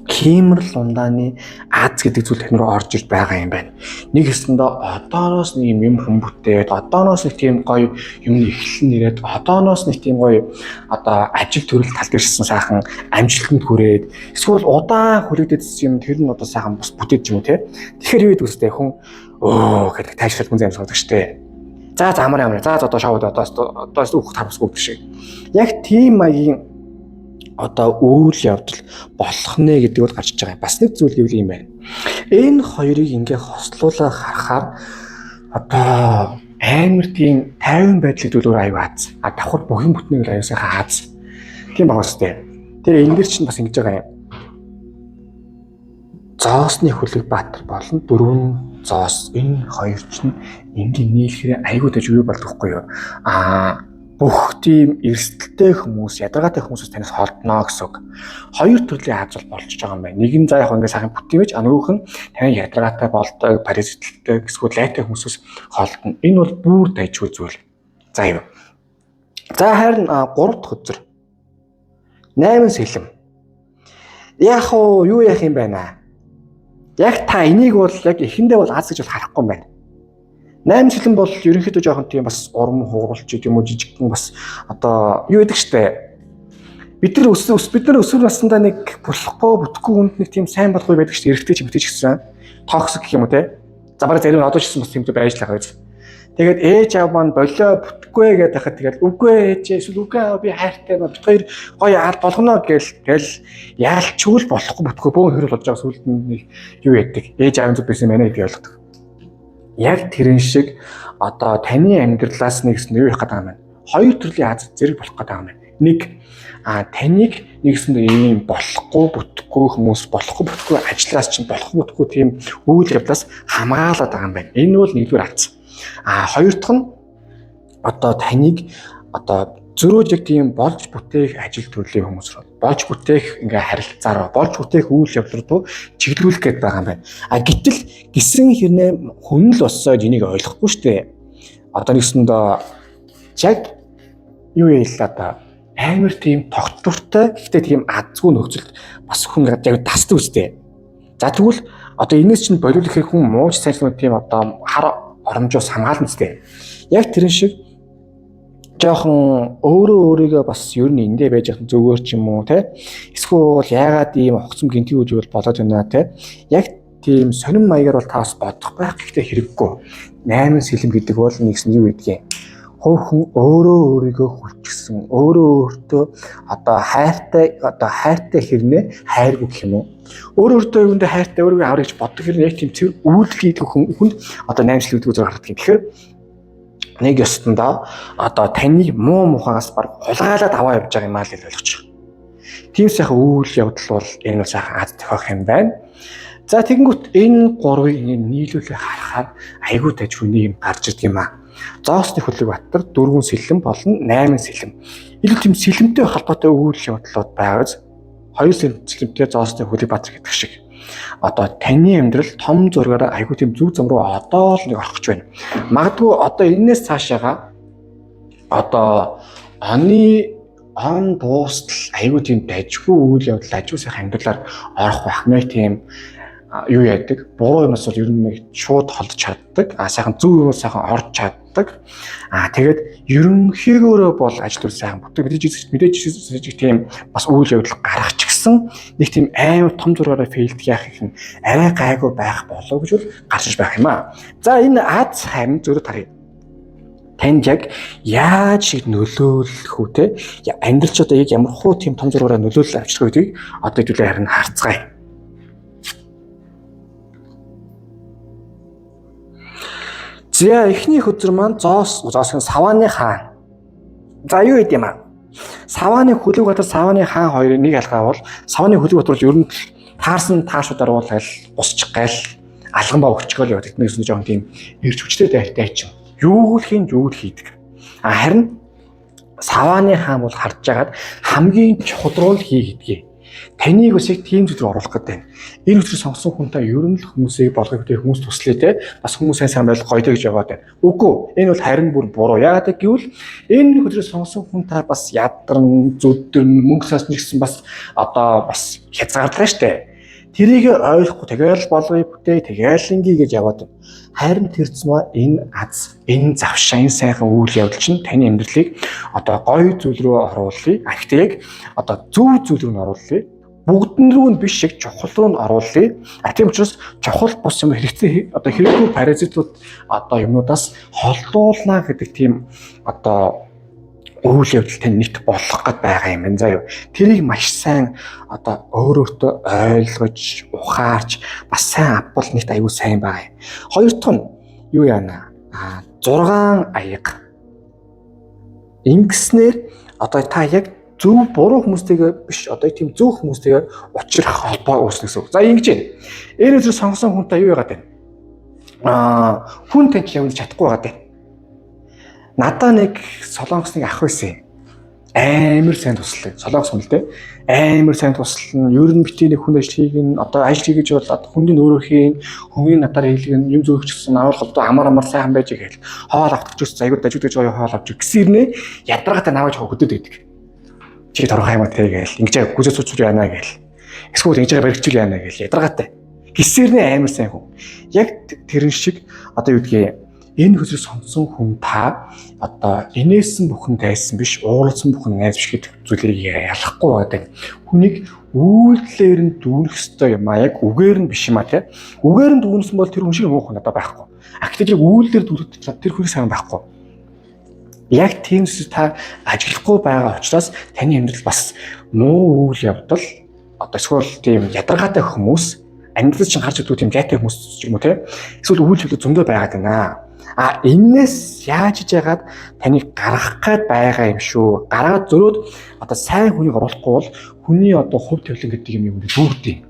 Хиймэрл ундааны Аз гэдэг зүйл тань руу орж иж байгаа юм байна. Нэг хэсэндээ одооноос нэг юм хүмүүтээд, одооноос нэг тийм гоё юм эхлэн ирээд, одооноос нэг тийм гоё одоо ажил төрөл талд ирсэн сайхан амжилтанд хүрээд, эсвэл удаан хүлэгдсэн юм тэр нь одоо сайхан бус бүтээж юм уу те. Тэгэхээр юу гэдэг үстэй хүн гэдэг тайшрал хүн зэмсгдэг штэ. За амар. За одоо шоуд одоо өөх тавсгүй гэдэг шиг. Яг тийм маягийн одоо үйл явдал болох нэ гэдэг бол гарч иж байгаа. Бас нэг зүйл гэвэл юм байна. Энэ хоёрыг ингээ хослуулаад харахаар одоо амар тийм 50 байдлыг төлөөр аюу Аз. Давхар бүхэн бүтнийг аюу сайхан Аз. Тийм байгаа сте. Тэр энэ дэр чинь бас ингэж байгаа юм. Зоосны хүлэг Баатар болон дөрвөн зоос энэ хоёр чинь ингээ нийлэхээр аюу дэж юу болдохгүй юу? Бүх тийм эрсдэлтэй хүмүүс, ядаргаатай хүмүүсээс танаас холдно гэсэн үг. Хоёр төрлийн Аз бол болж байгаа юм байна. Нэг нь за яг ингээ сайхан бүтэмж, нөгөөх нь таны ядаргаатай болдог, паразитлтэй эсвэл лайтай хүмүүсээс холдно. Энэ бол бүр дайжгүй зүйл. За юу. За харин 3 дахь өдөр 8 сэлэм. Яг юу яах юм байна? Яг та энийг бол яг эхэндээ бол Аз гэж бол харахгүй юм байна. 8 сэлэн бол ерөнхийдөө жоохон тийм бас урам хууралч гэдэг юм уу жижигхэн бас одоо юу гэдэг штэ. Бид нар өсвөр наснда нэг болохгүй бүтэхгүй хүнд нэг тийм сайн болохгүй байдаг штэ. Эрэгтэй ч эмэгтэй ч гэсэн токсик гэх юм уу те. За бараг зарим нь одоо ч гэсэн бас тийм байж л байгаа биз. Тэгээд ээж аав маань болоо бүтэхгүй гэдэг хахад тэгээд үгүй ээж эсвэл үгүй аав би хайртай ба бит хоёр гоё яал болгоно гэл яалчгүй болохгүй бүтэхгүй бөөн хэрэг болж байгаа сүлд нь юу яадаг. Ээж аав зүг байсан мэнэ гэж ойлгодог. Яг тэрэн шиг одоо таны амьдралаас нэгс нь юу явах гэдэг юм байна. Хоёр төрлийн Аз зэрэг болох гэдэг юм байна. Нэг таныг нэгсэндээ ийм болохгүй бүтэхгүй хүмүүс болохгүй бүтэхгүй ажлаас чинь болохгүй бүтэхгүй тийм үйл явдлаас хамгаалаад байгаа юм байна. Энэ бол нэгдүгээр Аз. Хоёр дахь нь одоо таныг одоо зөрөөж яг тийм болж бүтээх ажил төрлийн хүмүүс рүү болж бүтээх ингээ харилцаараа болж бүтээх үйл явдал руу чиглүүлэх гээд байгаа юм байна. Гэтэл гисэн хэрнээ хүн л болсоо энийг ойлгохгүй шүү дээ. Одоо нэгсэндээ яг юу яалаа да амар тийм тогтвортой гэхдээ тийм азгүй нөхцөлд бас хүн яг тасдаг үстэй. За тэгвэл одоо энэс чинь болиул ихэр хүн мууч сайн тийм одоо хар оромжоос хамгаална үстэй. Яг тэрэн шиг жоохон өөрийгөө бас ер нь эндээ байж байгаа зүгээр ч юм уу те эсвэл яагаад ийм огцом гинти үйл болоод байна те яг тийм сонин маягаар бол та бас бодох байх гэхдээ хэрэггүй 8 сэлэм гэдэг бол нэгсэн юу гэдгийг хүн өөрийгөө хүлчихсэн өөртөө одоо хайртай хэрнээ хайргүй гэх юм уу өөртөө юундээ хайртай өөрийгөө аврагч боддог хэрнээ яг тийм цэвэр үйлдэл хийдэг хүнд одоо 8 сэлэм гэдэг үзээр хардаг. Тэгэхээр нэг ёстонда одоо таны муу мухагаас баг хулгайлаад аваа явж байгаа юм аа л ойлгож байгаа. Тийм сайхан үйл явдал бол энэ бол сайхан Аз тохиох юм байна. За тэгэнгүүт энэ гурвыг нийлүүлээ харахаар айгүй тажгүй нэг юм гарч ирдэг юм аа. Зоосны хүлэг Баатар 4 сэлэм болон 8 сэлэм. Илүү тийм сэлэмтэй холбоотой үйл явдлууд байгаас 2 сэлэмтэй зоосны хүлэг Баатар гэдэг шиг. Одоо таны амьдрал том зургаараа айгүй тийм зүг зам руу одоо л нэг орох гэж байна. Магадгүй одоо энэс цаашаага одоо он дуустал айгүй тийм дайжгүй үйл явдал ажгүй сайхан амьдралаар орох байх нэг тийм юу яадаг. Буруу юмс бол ер нь нэг шууд холдож чаддаг. Сайхан зөв юм сайхан орж чаддаг. Тэгээд ерөнхийдөө бол ажил үйл сайхан бүтэн мэдээж тийм бас үйл явдал гарах ч гэсэн нэг тийм амар том зургаараа фейлд яах их нь арай гайгүй байх болов гэж бол гарч байх юм аа. За энэ Аз харин зөрөө тарыг. Танд яг яаж шиг нөлөөлөх үү те амьдралч одоо яг ямар хуу тийм том зургаараа нөлөөлөл авчрах гэдгийг одоо хэдүүлээ харин харцгаая. За эхнийх өдөр маань зоосын Савааны хаан. За юу гэдэм аа? Савааны хүлэг Баатар Савааны хаан хоёрын нэг алгаа бол Савааны хүлэг Баатар ер нь таарсан таашуудаар уулгаал бусчих гайл алган ба өгчгөл яваад нэгсэн жоохон тийм ирж хүчтэй дайчин. Юу хийдэг. Харин Савааны хаан бол харж агаад хамгийн чухал руу хийгээдгээ. Таныг бас яг тийм зүйл рүү оруулах гэдэг. Энэ үгээр сонгосон хүн та ер нь л хүмүүсийг болгох гэдэг хүмүүс туслая те. Бас хүмүүс сайн байл гоё гэж яваад байна. Үгүй энэ бол харин бүр буруу. Яагаад гэвэл энэ үгээр сонгосон хүн та бас ядарн, зүдэрн, мөнгө сасч гэсэн бас одоо бас хязгаарлаа штэ. Тэрийг ойлгохгүй тэгэл болгоё бүтээ тэгэл ингээ гэж яваад байна. Харин тэр зам энэ аз, энэ завшаа, энэ сайхан үйл явдал чинь таны амьдралыг одоо гоё зүйл рүү оруулъя. Гэхдээ яг одоо зөв зүйл рүү оруулъя. Бүгдэн рүү нь биш яг чухал руу нь оруулъя. Тийм учраас чухал бус юм хэрэгцээ одоо хэрэггүй паразитууд одоо юмнуудаас холдуулна гэдэг тийм одоо үйл явдал тань нэгт болох гээд байгаа юм байна заа юу. Тэрийг маш сайн одоо өөрөөтөө ойлгож, ухаарч бас сайн авбал нэгт аюу сайн байгаа юм. Хоёр дахь нь юу яана? 6 аяга. Ингэснээр одоо та яг зөв буруу хүмүүстэйгээ биш одоо тийм зөв хүмүүстэйгээ уулзах холбоо үүснэ гэсэн үг. За ингэж байна. Энэ үзэр сонгосон хүн та юу яагаад байна? Хүн таньч явж чадахгүй байгаа дээ. Надаа нэг солонгос нэг ах байсан. Амар сайн туслаа. Солонгос хүн л дээ. Амар сайн туслана. Ер нь битээ нэг хүн ажил хийгэн одоо ажил хийж болоод хүндийн өөрөө хийн, хүний надаар хийлгэн юм зөөгч гэсэн аваад одоо амар сайхан байж гээл. Хоол авчих гэсэн аягүй дажууд гэж гоё хоол авчих гэсэрнэ ядаргаатай наваж хөдөд байдаг. Чи торгох юм аа тэгээл. Ингэж гүзээ цуцур яана гээл. Эсвэл ингэж баригчул яана гээл. Ядаргаатай. Гэсэрнэ амар сайн хүн. Яг тэрэн шиг одоо юу гэдгийг энэ хүсрэг сонгосон хүн та одоо инээсэн бүхэн дайсан биш, уурлсан бүхэн найз биш гэдэг зүйлийг ялахгүй байдаг. Хүнийг үйлдэлээр нь дүүнэх ёстой юм а яг үгээр нь биш юм а тий. Үгээр нь дүүнсэн бол тэр хүн шиг муу хүн одоо байхгүй. Гэхдээ яг үйлдэлээр дүүрэх тэр хүний сайн байхгүй. Яг тийм зүйл та ажиллахгүй байгаа учраас таны амьдрал бас муу үйл явдал одоо эсвэл тийм ядаргаатай хүмүүс амьдрал чинь харж өгдөг тийм жаатай хүмүүс ч юм уу тий. Эсвэл үйл явдал зөндөө байгаад байна. Энээс яаж иж яагаад таныг гаргах гээд байгаа юм шүү. Гаргаад зөрөөд одоо сайн хүнийг оруулахгүй бол хүний одоо хувь тавилан гэдэг юм дүүрдээ.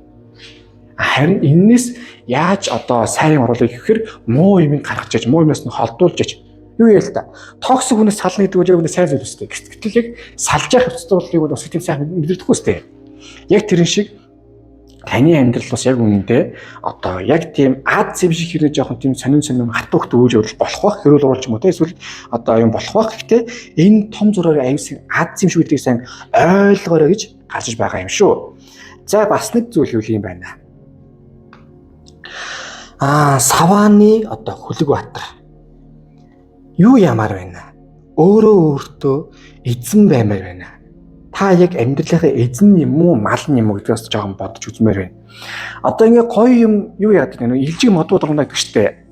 Харин энээс яаж одоо сайн оруулах гэхээр муу юмыг гаргаж иж, муу юмнаас нь холдуулж иж. Юу яа л та. Токсик хүнээс сална гэдэг нь яг сайн зүйл үстэй. Гэтэл яг салж явах хэвчээ бол бас тийм сайн мэдэрдэггүй үстэй. Яг тэрэн шиг таны амьдрал бас яг үнэндээ одоо яг тийм аз зэв шиг хэрэг жоохон тийм сонин хатуу хөлт үйл явдал болох бах хэрүүл уулч юм уу те эсвэл одоо юм болох бах гэхдээ энэ том зургаар аюулсын аз зэв шиг гэдгийг сайн ойлгоорой гэж гарч байгаа юм шүү. За бас нэг зүйл юу юм байна. Савааны одоо Хөлөг Баатар юу ямаар байна? Өөртөө эзэн баймаар байна. Та яг амьдралынхаа эзэн юм уу, мал юм уу гэдгээс жоохон бодож үзмээр байна. Одоо ингээ гоё юм юу яадаг вэ? Илжиг модууд гондаг штэ.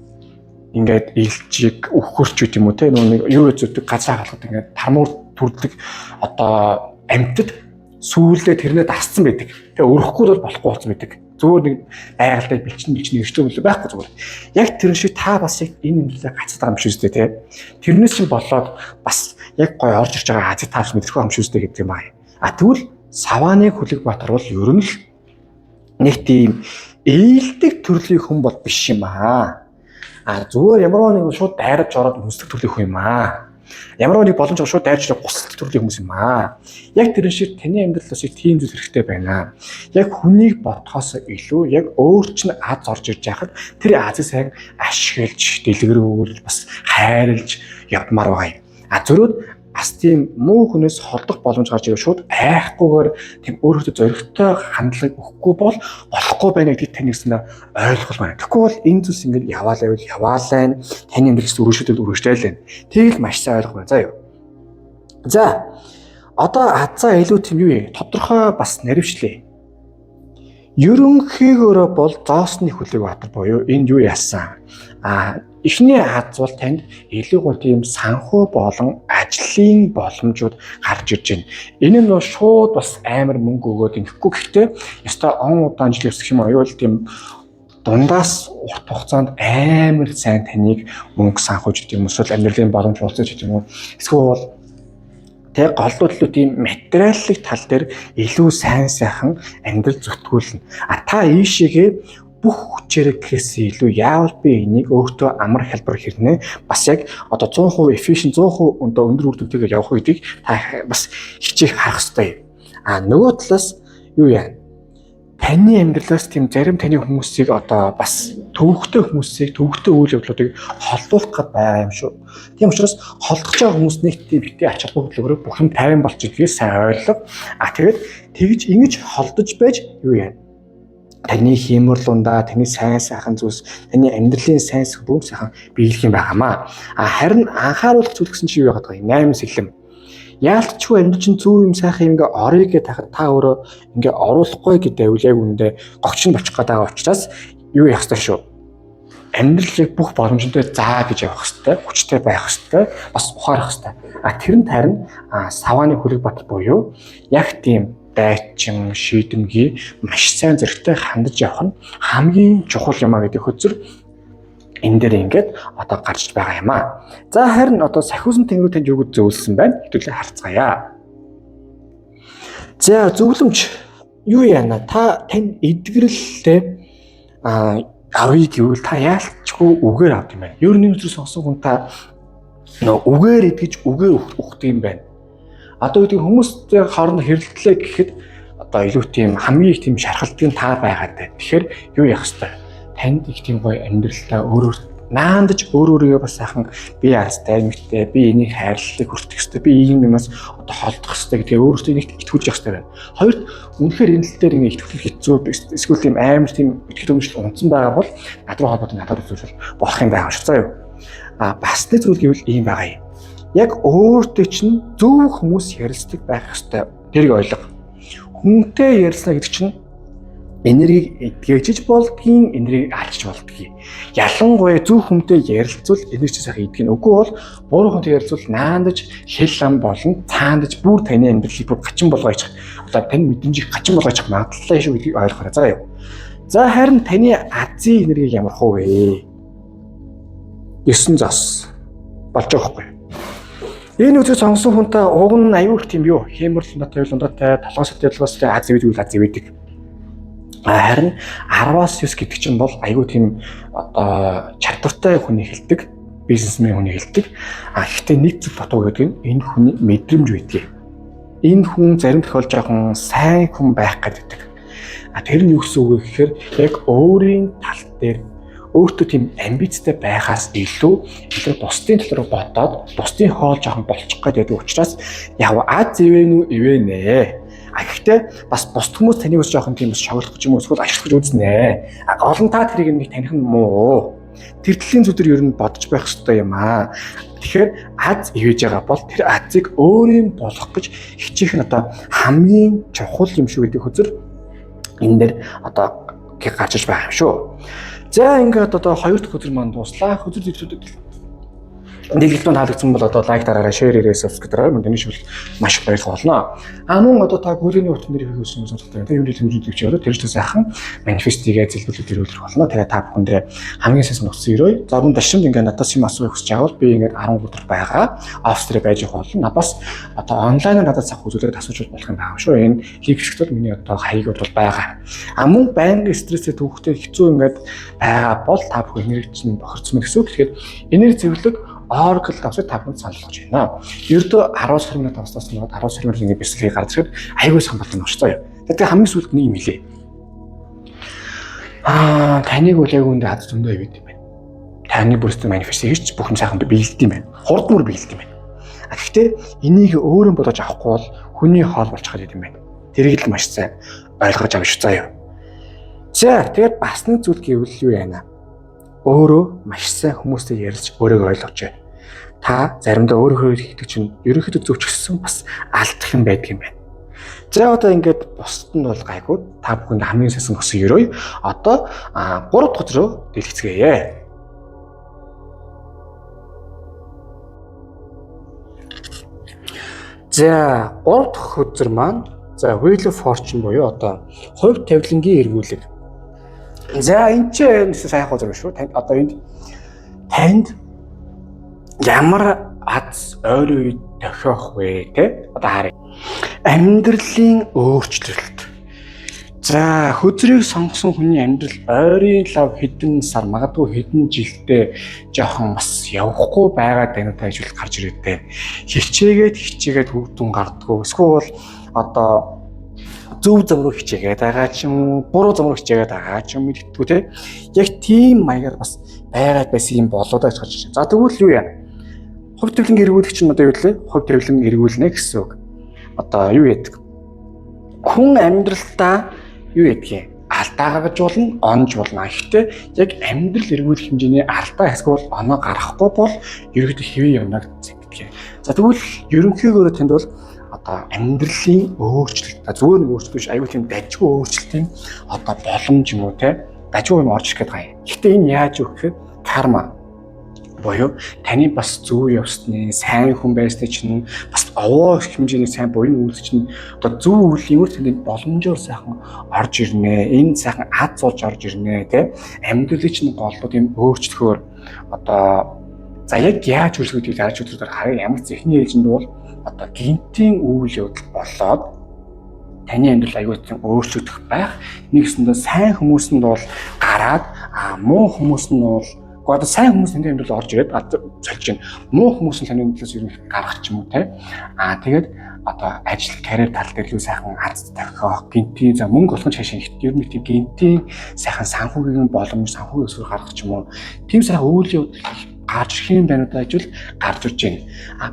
Ингээд илжиг өхөрч үт юм уу те нэг юу зүтг газаа халахад ингээд тармуур төрдөг одоо амьтад сүүлдээ тэрнээ дасцсан байдаг. Тэгээ өрөхгүй бол болохгүй болсон байдаг. Зүгээр нэг айгалтай бэлчин ирчтэй байхгүй зүгээр. Яг тэр шиг та бас яг энэ амьдралаа гацаад байгаа юм шүү дээ те. Тэрнээс чинь болоод бас яг гоё орж ирж байгаа азит таарч мэдрэхгүй юм шүү дээ гэдэг юм аа. Тэгвэл Савааны Хөлөг Баатар бол ер нь л нэг тийм ээлдэг төрлийн хүн бол биш юм аа. Зүгээр ямар нэг шууд дайраж ороод хүсдэг төрлийн хүн юм аа. Ямар нэг боломж шууд дайрж гусалт төрлийн хүмүүс юм аа. Яг тэр шиг таны амьдралаас тийм зүйл хэрэгтэй байна. Яг хүнийг бодхоос илүү яг өөр чинь аз орж ирж байхад тэр азыг сайн ашиглаж, дэлгэрүүл бас хайрлж явмаар байгаа юм. Зөрөөд бас тийм муу хүнээс холдох боломж гарч ирэх шууд айхгүйгээр тийм өөрөөсөө зоригтой хандлагыг өгөхгүй бол болохгүй байна гэдгийг тань гэсэн ойлгол байна. Тэгэхгүй бол энэ зүйлс ингээд яваалаа таны амьдралс өрөөшөдөд өрөөжтэй л байна. Тэгэл маш сайн ойлгох байна. За юу. За одоо азаа илүү тийм юу юм тодорхой бас наривчлээ. Ерөнхийдөө бол Зоосны Хөлөг Баатар буюу энэ юу яасан? Эхний аз бол танд илүү гол тийм санхүү болон ажлын боломжууд гарч ирж байна. Энэ нь шууд бас амар мөнгө өгөөд ингэхгүй гэхдээ ёстой он удаан жил явах юм аюул тийм дундаас урт хугацаанд амар сайн таныг мөнгө санхүүж гэдэг юм эсвэл амьдралын боломж олцож гэдэг юм уу. Эсвэл тэг голдууллуу тийм материаллык тал дээр илүү сайн амьдрал зүтгүүлнэ. Та ийшээгээ бүх хүчээрээ гэхээс илүү яавал би энийг өөртөө амар хэлбэр хэрнээ бас яг одоо 100% efficient 100% өндөр үр дүнтэйгээр явах үедийг та бас хичээх харах хэрэгтэй. Нөгөө талаас юу яа? Таны амьдралаас тийм зарим таны хүмүүсийг одоо бас төвөгтэй үйл явдлуудыг холдуулах гээд байгаа юм шүү. Тийм учраас холдож байгаа хүмүүс нэг тийм битгий ач холбогдлогоор бүх юм тайван болчихдгийг сайн ойлго. Тэгээд тэгж ингэж холдож байж юу яа? Таны хиймэрлундаа, таны сайн сайхан зүйлс, таны амьдралын сайн бүм сайхан биелэх юм байгаамаа. Харин анхааруулах зүйл гэсэн чинь юу яагаад вэ? 8 сэглэм. Яалтчгүй амьдрал чинь зөв юм сайхан ингээ орё гэж тахад та өөрөө ингээ оруулахгүй гэдэг үл яг үндэ говч нь болчих гээд байгаа учраас юу яах ёстой шүү. Амьдралыг бүх боломжтой заа гэж явах ёстой, хүчтэй байх ёстой, бас ухаарах ёстой. Тэр нь харин савааны хөлөг бат буюу яг тийм дайчин шийдэмгий маш сайн зэрэгтэй хандаж явах нь хамгийн чухал юм а гэдэг хөзөр энэ дээр ингээд одоо гарч байгаа юм а. За харин одоо сахиусан тэнгэрүүд танд юу гэж зөвлөсөн байна? Хэдүүлээ харцгаая. За зөвлөмж юу яана? Тань эдгэрэлтэй авъя гэвэл та яалтчгүй үгээр авд юм байна. Ер нь өнөөдөр сонсон хүн та үгээр идгэж үгээр ухдаг юм байна. Одоо үүдээ хүмүүстэй хооронд хэрэлдлээ гэхэд одоо илүү тийм хамгийн их тийм шархалтын та байгаад байна. Тэгэхээр юу яах вэ? Танд их тийм гоё амьдралтай наандаж өөрийгөө бас сайхан би яастай эмэгтэй би энийг хайрлалыг хүртэх ёстой би ийм юмас одоо холдох ёстой гэдгээ өөрөөсөө нэг итгүүлж явах ёстой байна. Хоёрт үнэхээр энэ тал дээр ингэ итгүүлэх хэцүү эсвэл тийм амар тийм итгэл үнэмшил унтсан байгаа бол над руу холбоотой надад үзүүлэл болох юм байгаа шүү. За юу. Бас нэг зүйл гэвэл ийм байгаа юм. Яг өөртөө чинь зөв хүмүүс ярилцдаг байх ёстой. Тэрийг ойлго. Хүнтэй ярилцлаа гэдэг чинь энергийг эдгэж болдгийн, энергийг алж болдгийг. Ялангуяа зөв хүнтэй ярилцвал энерги сайхан эдгэн. Үгүй бол буруу хүнтэй ярилцвал наандаж хэл лам болон цаандаж бүр таны амьдралыг бүр гачин болгооч. Одоо тань мэдрэмжийг гачин болгооч магадлалаа шүү гэдгийг ойлгоорой. За юу. За харин таны азийн энергийг ямар хөө вэ? 9 зас болж байгаа хгүй. Энэ үеийг сонгосон хүнтэй уг нь аюул их тийм юу? Хэмэрлэн татварландатай, толгоос хөдөлгөөстэй аз зэвдэг. Харин 10-аас 9 гэдэг чинь бол аюу тийм одоо чадвартай хүний хэлдэг, бизнесмен хүний хэлдэг. Гэхдээ нэг зүйл дутуу гэдэг нь энэ хүний мэдрэмж байдгийг. Энэ хүн зарим тохиолдолд жоохон сайн хүн байх гэдэг. Тэр нь юу гэсэн үг вэ гэхээр яг өөрийн тал дээр өөртөө тийм амбицтай байхаас илүү бусдын төлөв бодоод бусдын хоол жоохон болчих гэдэг учраас яв аз ивэн үү ивэнэ. Гэхдээ бас бусд хүмүүс таныг бас жоохон тийм бас шоглох ч юм уу эсвэл ашиглах үзнэ. Олон та тэрийг нэг таних нь муу. Тэр төлийн зүтэр ер нь бодож байх хэрэгтэй юм аа. Тэгэхээр аз ивэж байгаа бол тэр азыг өөрийн болгох гэж хичээх нь одоо хамгийн чухал юм шүү гэдэг хөзөр энэ дээр одоо гарч байгаа юм шүү. За ингээд одоо хоёр дахь хөзөр маань дуслаа. Хөзөр зэвсүүдэд нэг хэлбэн таалагдсан бол одоо лайк дараарай, шеэр хийрээ, сабскрайб дараарай. Тэний шиг маш их баярлах болно. Мөн одоо та гүрээний урт нэр хийсэн юм сонсдог. Тэр юуны хэмжээнд төвчөөрөө тэр ч сайхан манифестигээ зэлбүүлэх төрөлөх болно. Тэгээ та бүхэн дээр хамгийн сайн нөхцөл өрөө. За мөн дашрамд ингээд надаас юм асуух хүсэж байгаа бол би ингээд 13 өдөр байгаа. Австрид байж явах болно. Бас одоо онлайнаар надад сах үзүүлээд асууж болох юм байгаа шүү. Энэ лив хэсэгт бол миний одоо хаягуд бол байгаа. Мөн байнгын стресстэй төвхтэй хэцүү ингээд байгаа бол та бүхэн энерги чинь бохирцсон гэсэн үг. Тэгэхээр энерги цэвэрлэг Oracle давсыг та бүхэнд санал болгож байна. Ердөө 10 минут авснаас нь 10 минут ингэ бэлсгэлийг гарч ирэхэд аягүй санал болгоно шүү дээ. Тэгэхээр хамгийн сүүлд нэг юм хэлээ. Таныг үл яг үндэ хад зөндөө ивэд юм байна. Таны бүрстэй манифест хийж бүх юм сайхан биелдэг юм байна. Хурдмөр биелдэг юм байна. Гэхдээ энийг өөрөө бодож авахгүй бол хүний хоол болчих гээд юм байна. Тэрийг л маш сайн ойлгож авах шүү заяа. За тэгээд бас нэг зүйл гэвэл юу яана? Өөрөө маш сайн хүмүүстэй ярьж өөрийгөө ойлгож байна. Та заримдаа өөрийнхөө хийдэг чинь ерөнхийдөө зөвчгсөн бас алдах юм байдаг юм байна. За одоо ингээд бусд нь бол гайгүй. Та бүхэнд хамгийн сайхан өсөн өрөөе. Одоо 3 дахь хөзрөө дэлгэцгээе. За 3 дахь хөзөр маань Wheel of Fortune буюу одоо хувь тавилангийн эргүүлэг. За энэ чинь сайхан хөзөр шүү. Одоо энд танд ямар аз ойр үед тохиох вэ те? Одоо харъя. Амьдралын өөрчлөлт. За хөзрийг сонгосон хүний амьдрал ойрын лав хэдэн сар магадгүй хэдэн жилдээ жоохон бас явахгүй байгаа дануудаа ижил гарч ирээдээ. Хичээгээд үр дүн гардггүй. Эсвэл одоо зөв зам руу хичээгээд байгаа ч юм уу, буруу зам руу хичээгээд байгаа ч юм мэдтгүү те. Яг тийм маягаар бас байгаад байсан юм болоо да гэж харж байна. За тэгвэл юу яа? Хувь тавилан эргүүлэх чинь одоо юу вэ? Хувь тавилан эргүүлнэ гэсэн үг. Одоо юу яадаг? Хүн амьдралдаа юу ядгийг алдаа гаргаж болно, онж болно. Гэхдээ яг амьдрал эргүүлэх хэмжээний алдаа эсвэл оноо гаргахгүй бол ерөөдөө хэвээ юмнаг зэгддэг. За тэгвэл ерөнхийдөө тэнд бол одоо амьдралын өөрчлөлт, зүгээр нэг өөрчлөлт биш, аюул тийм дажгүй өөрчлөлтийн одоо боломж юм уу те? Дажгүй юм орж ирэх гэдэг. Гэхдээ энэ яаж вэ гэхээр карма боёо таны бас зөв явсны, сайн хүн байсны чинь бас овоо хэмжээний сайн буян үйлс чинь одоо зөв үйл юм тэнд боломжоор сайхан орж ирнэ. Энэ сайхан ад зулж орж ирнэ тий. Амьдралын чинь голлууд юм өөрчлөхөөр одоо за яг яаж үйлсгүүдийг харж үзвэл харин ямар зэхний ээлжинд бол одоо гинтийн үйл явдал болоод таны амьдрал аюул тийм өөрчлөгдөх байх. Нэгсэндээ сайн хүмүүс нь бол гараад муу хүмүүс нь бол одоо сайн хүмүүс таны амьдрал орж ирээд цолж байна. Муу хүмүүс нь таны амьдралаас ер нь гарах ч юм уу те. Тэгээд одоо ажил карьер тал дээр илүү сайхан ард тавих, гинтийн за мөнгө олох цаашаа ихт ер нь тийм гинтийн сайхан санхүүгийн боломж, санхүүгийн өсвөр гаргах ч юм уу. Тийм сайхан үйл явдал гарч ирэх юм байна удаа ажил гарч ирж байна.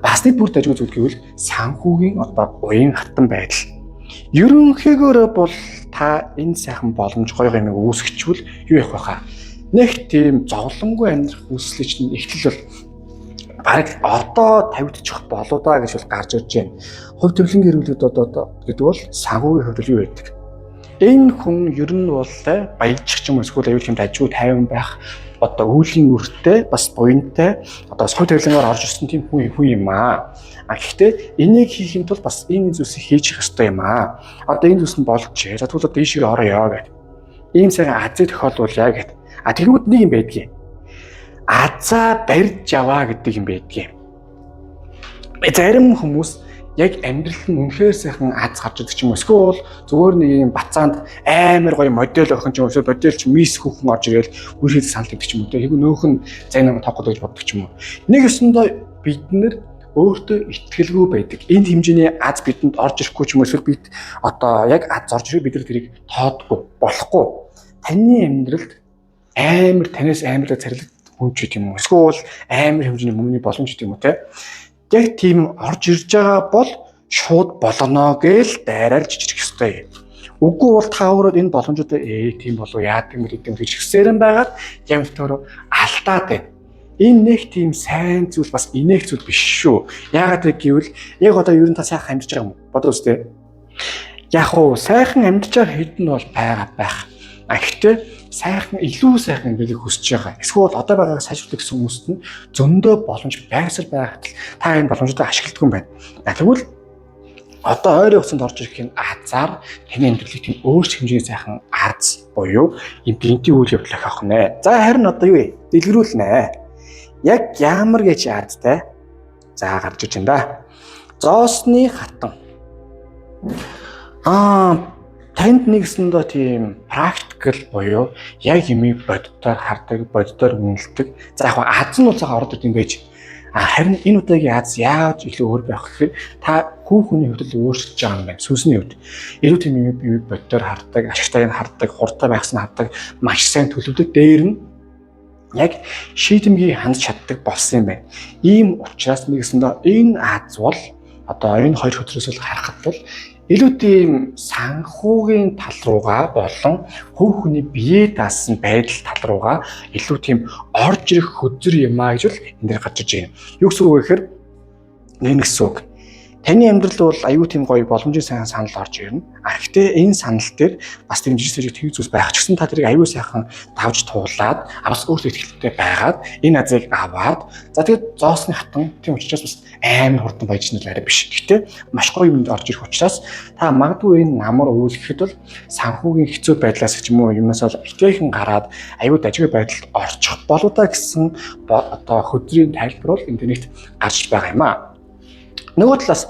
Бас нэг бүр дажгүй зүйл гэвэл санхүүгийн одоо уян хатан байдал. Ерөнхийдөө бол та энэ сайхан боломж гоё юмыг үүсгэчихвэл юу явах вэ хаа? Нэг тийм зовлонгүй амьдрах хүслийг чинь эхлэл бол бараг одоо тавигдчих болоо да гэж бол гарч ирж байна. Хувь тавилан гэрүүлүүд одоо гэдэг бол санхүүгийн хувьд юу байдаг? Энэ хүн ер нь бол баяжчих юм эсвэл аюул тийм дажгүй тайван байх одоо үүлийн үртэй бас буянтай одоо хувь тавилангаар орж ирсэн тийм хүн юм аа. Гэхдээ энийг хийхин тулд бас энэ зүйлсийг хийж хэвээр юм аа. Одоо энэ зүйлс нь болжээ. За тэгвэл дээшээ ороё гэдэг. Ийм сайхан азыг тохиолдуулъя гэдэг. Тэгвэл нэг юм байдгийг. Азаа барьж яваа гэдэг юм байдгийг. Зарим хүмүүс яг амьдрал нь үнэхээр сайхан аз гарч ирдэг ч юм уу. Эсвэл зүгээр нэг юм бацаанд амар гоё модель охин ч юм уу. Модель ч мис хүүхэн орж ирэл үргэлж санал өгдөг ч юм уу. Тэгвэл нөөх нь зай намайг тоглож гэж боддог ч юм уу. Нэг өсөндөө бид нэр өөртөө итгэлгүй байдаг. Энэ хэмжээний аз бидэнд орж ирэхгүй ч юм уу. Эсвэл бид одоо яг аз орж ирэх бид нар тэрийг тоодгүй болохгүй. Таны амьдралд амар танаас амар царилт хүн ч юм уу. Эсвэл амар хэмжээний мөнгөний боломж юм уу те. Яг тийм орж ирж байгаа бол шууд болгоно гээл дайраар жижиг ёстой. Үгүй бол та өөрөө энэ боломжуудаа тийм болов яадаг юм гэдэг гэж хэсэрэн байгаад яг өөрөөр алдаад байна. Энэ нэг тийм сайн зүйл бас инээх зүйл биш шүү. Яагаад гэвэл яг одоо ер нь та сайхан амьдарч байгаа юм бодож үстэй. Яг уу сайхан амьдарч байгаа хэдэн бол байгаа байх. Гэхдээ сайхан илүү сайхан амьдралыг хүсэж байгаа. Эсвэл одоо байгааг сайжруулах гэсэн хүмүүст нь зөндөө боломж байсаар байгаад та энэ боломжуудыг ашигладаг юм байна. Тэгвэл одоо ойрын хугацаанд орж ирэх энэ азар таны амьдралыг тийм өөрчлөх хэмжээний сайхан аз буюу юм гинтийн үйл явдал авах нэ. За харин одоо юу вэ? Дэлгэрүүлнэ. Яг ямар гэж азтай? За гарч иж байна да. Зоосны хатан. Танд нэгсэндээ тийм практикал буюу яг юмыг боддоор хардаг, боддоор үнэлдэг. За яг аз нь уцаага ороод ирд юм байж. Харин энэ удаагийн аз яаж илүү өөр байх гэхээр та хүүхний хувьд л өөрчлөж байгаа юм байна. Сүнсний хувьд. Илүү тийм юмыг боддоор хардаг, ашигтайг нь хардаг, хурдтай байхсан хардаг, маш сайн төлөвлөдөг. Дээр нь яг шийдэмгий хандж чаддаг болсон юм байна. Ийм учраас нэгсэндээ энэ аз бол одоо энэ хоёр хөдрөөс харахад бол илүү тийм санхүүгийн тал руугаа болон хувь хүний биеэ даасан байдал тал руугаа илүү тийм орж ирэх хөдөр юм аа гэж л энэ дээр гарч иж байна. Юу гэсэн үг вэ гэхээр энэ гэсэн үг. Таны амьдрал бол аюу тийм гоё боломжийн сайхан санал орж ирнэ. Гэхдээ энэ санал дээр бас тийм жижиг сэрэг тийг зүйлс байх ч гэсэн та тэрийг аюу сайхан давж туулаад бас өөртөө ихтэй байгаад энэ азыг аваад за тэгээд зоосны хатан тийм учраас бас амар хурдан баяжнал арай биш. Гэхдээ маш гоё юмд орж ирэх учраас та магадгүй энэ намар өвлөхэд бол санхүүгийн хэцүү байдлаас ч юм уу юмнаас бол ихтэйхэн гараад аюу дажгүй байдалд орчих болоо та гэсэн одоо хөдрийн тайлбар бол интернет гарч байгаа юм аа. Нөгөө талаас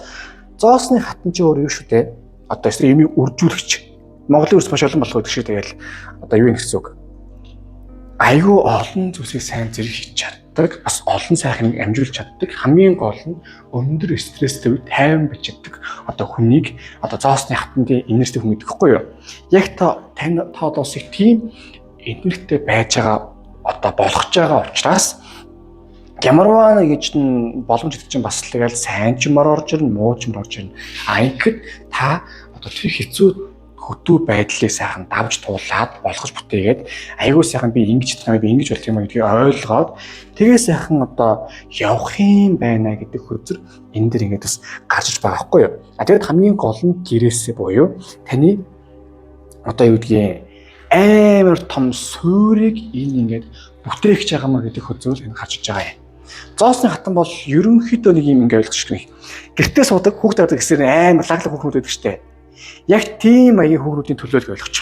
зоосны хатан чи өөр юу шүү дээ. Одоо эсвэл юмыг үржүүлэгч. Монголын өрс маш олон болох гэдэг шиг тэгэл одоо юу юм гэсэн үг. Айгүй олон зүйлсийг сайн зэрэг хийж чад. чаддаг, бас олон сайхныг амжуулж чаддаг. Хамгийн гол нь өндөр стресстэй үед тайван байж чаддаг. Одоо хүнийг зоосны хатанд энержтэй хүн гэхгүй юу? Яг та одоо их тийм энергитэй байж байгаа болгож байгаа учраас ямарваа нэг чинь боломж өгч чинь бас л тэгэл сайн ч юмар орж ирнэ, муу ч юмар орж ирнэ. Ингэхэд та тэр хэцүү хөтөө байдлыг сайхан давж туулаад болгож бүтээгээд айгуу сайхан би ингэж чадна, би ингэж болох юм гэдгийг ойлгоод тэгээ сайхан явах юм байна гэдэг хөзөр энэ дэр ингэж бас гарч байгаа байхгүй юу. Тэгээд хамгийн гол нь гэрээсээ буюу таны юу гэдгийг амар том суурийг ингэж бүтээгч байгаа маа гэдэг хөзөр энэ гарч байгаа юм. Зоосны хатан бол ерөнхийдөө нэг юм ингэ ойлгож байна. Гэртээ суудаг хүүхд байдаг гэсээр амар лаглаг хүүхнүүд байдаг штэ. Яг тийм аягийн хүүхнүүдийн төлөөлөг ойлгож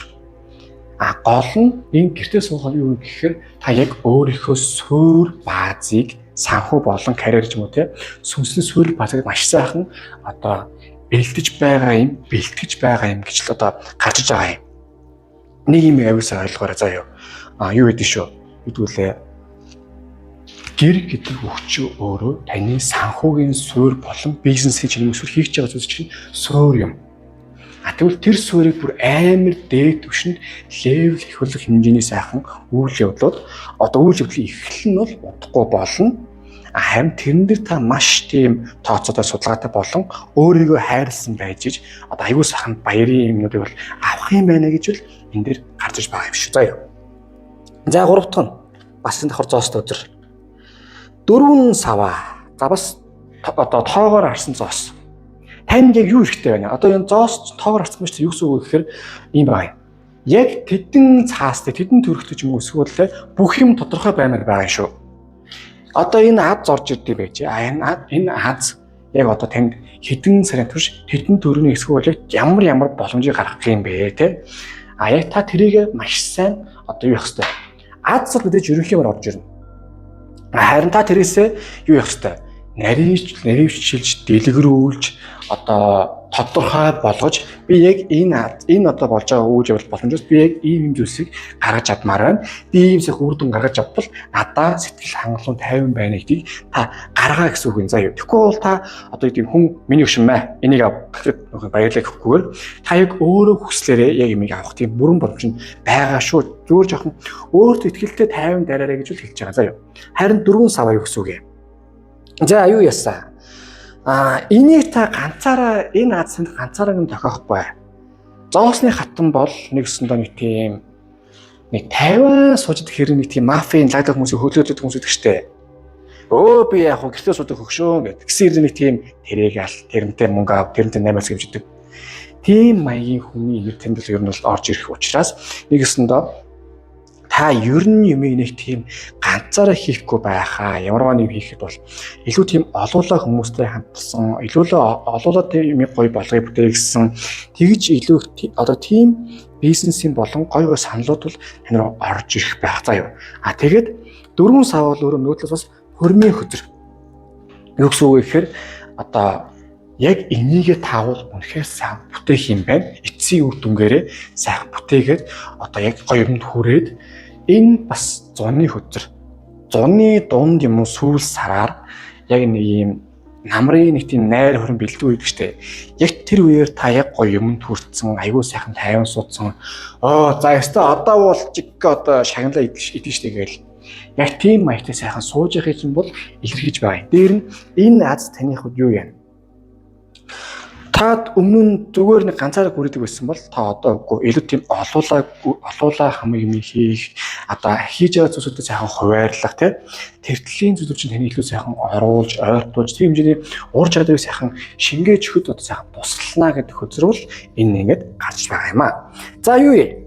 байгаа. Гол нь энэ гэртээ суугаад юу гэхээр та яг өөрийнхөө суурь баазыг санхүү болон карьер ч юм уу те сүнслэг суурь баазыг маш сайхан бэлтэж байгаа юм гэж л гарч иж байгаа юм. Нэг юм авьяасаа ойлгоорой заяа. Юу гэдэг шүү. Хэдүүлээ гэр гэдэг өгчөө өөрөө таны санхүүгийн суурь болон бизнесийн чинь эсвэл хийж байгаа зүйлс чинь суурь юм. Тэгвэл тэр суурийг бүр амар дээд түвшинд левел ихвлэх хэмжээний сайхан үйл явдлууд үйл явдлын эхлэл нь бол удахгүй болно. Харин тэрэн дээр та маш тийм тооцоотой судалгаатай болон өөрийгөө хайрлсан байж иж аюул сайхан баярын юмнуудыг бол авах юм байна гэж бол энэ дээр гарч иж байгаа юм шүү. За гурав дахь нь бас энэ давхар зоостой өдөр. 4 саваа. За бас тоогоор харсан зоос. Танд яг юу хэрэгтэй байна? Энэ зоос тоогоор харсан мэт юу гэсэн үг гэхээр ийм байна. Яг тэдэн цаастай, тэдэн төрхтэй ч юм уу эсвэл бүх юм тодорхой баймаар байгаа шүү. Энэ аз орж ирдэг байж. Энэ аз яг танд хэдэн сарын турш тэдэн төрөний эсвэл ямар боломжийг гаргах юм бэ те? Яг та тэрийг маш сайн юу явах хэрэгтэй. Аз л мэдээж ерөнхийдөө орж ирнэ. Харин та тэрээсээ юу явах хэрэгтэй? Наривчилж, дэлгэрүүлж, тодорхой болгож би яг энэ болж байгаа үйл явдал боломжоос би яг ийм зүйлсийг гаргаж чадмаар байна. Би ийм сайх үр дүн гаргаж авбал надаа сэтгэл хангалуун тайван байна гэдгийг та гаргаа гэсэн үг юм заа юу. Тэгэхгүй бол та хүн миний өгшин мэ энийг авах баярлалаа гэхгүйгээр та яг өөрөө хүслээрээ яг юмыг авах тийм бүрэн боломж нь байгаа шүү. Зүгээр жоохон өөртөө ихтэй тайван дараарай гэж хэлж байгаа заа юу. Харин 4 саваа юу гэсэн үг юм. За юу яасан? Энийг та ганцаараа энэ азсанд ганцаараа юм тохиохгүй. Зоосны хатан бол нэгсэндээ нэг 50 сууждаг хэрэг нэг тийм мафийн лагдаг хүмүүсийг хөлөөдөг хүмүүс гэдэг штэ. Би яг гэртээ суудаг хөгшөө гэдэг. Гэсэн нэг тийм тэрэг ал тэрнтэй мөнгө ав тэрнтэй 8-аас хэмждэг. Тийм маягийн хүний нэр тэмдэг ер нь бол орж ирэх учраас нэгсэндээ та ер нь юмыг нэг тийм ганцаараа хийхгүй байхаа. Ямар нэг хийхэд бол илүү тийм олуулаа хүмүүстэй хамтсан, илүү олуулаа тийм юмыг гоё болгоё бүтээ гэсэн тэгж илүү тийм бизнесийн болон гоё саналууд бол тань руу орж ирэх байх заа юу. Тэгээд 4 сав бол өөрөө нөөдлөөс бас хөрмийн хөдөр. Юу гэсэн үг вэ гэхээр яг энийгээ таавал үнэхээр сайн бүтээх юм байна. Эцсийн үр дүнгээрээ сайхан бүтээгээд яг гоё юмд хүрээд энэ бас зуны хөдөр. Зуны дунд юм уу сүүл сараар яг нэг юм намрын нэг тийм найр хорон бэлдүү үйдэг штэ. Яг тэр үеэр та яг гоё юмд хүрсэн, аягүй сайхан тайван суудсан. За яста бол чиг шагналаа идэх штэ гээл. Яг тийм маягтай сайхан сууж явах юм бол илэрхийлж байгаа юм. Дээр нь энэ аз таних юу юм? Та өмнө нь зүгээр нэг ганцаараа гүрдэг байсан бол та үгүй илүү тийм олуулаа хамаг юм хийх хийж байгаа зүйлүүдэд сайхан хуваарлах тэртлийн зүйлүүд чинь таны илүү сайхан оруулж ойртуулж тийм хэмжээний ур чадварыг сайхан шингээж өгөхөд сайхан туслана гэдэг хөзрөл энэ ингээд гарч байгаа юм аа. За юу вэ?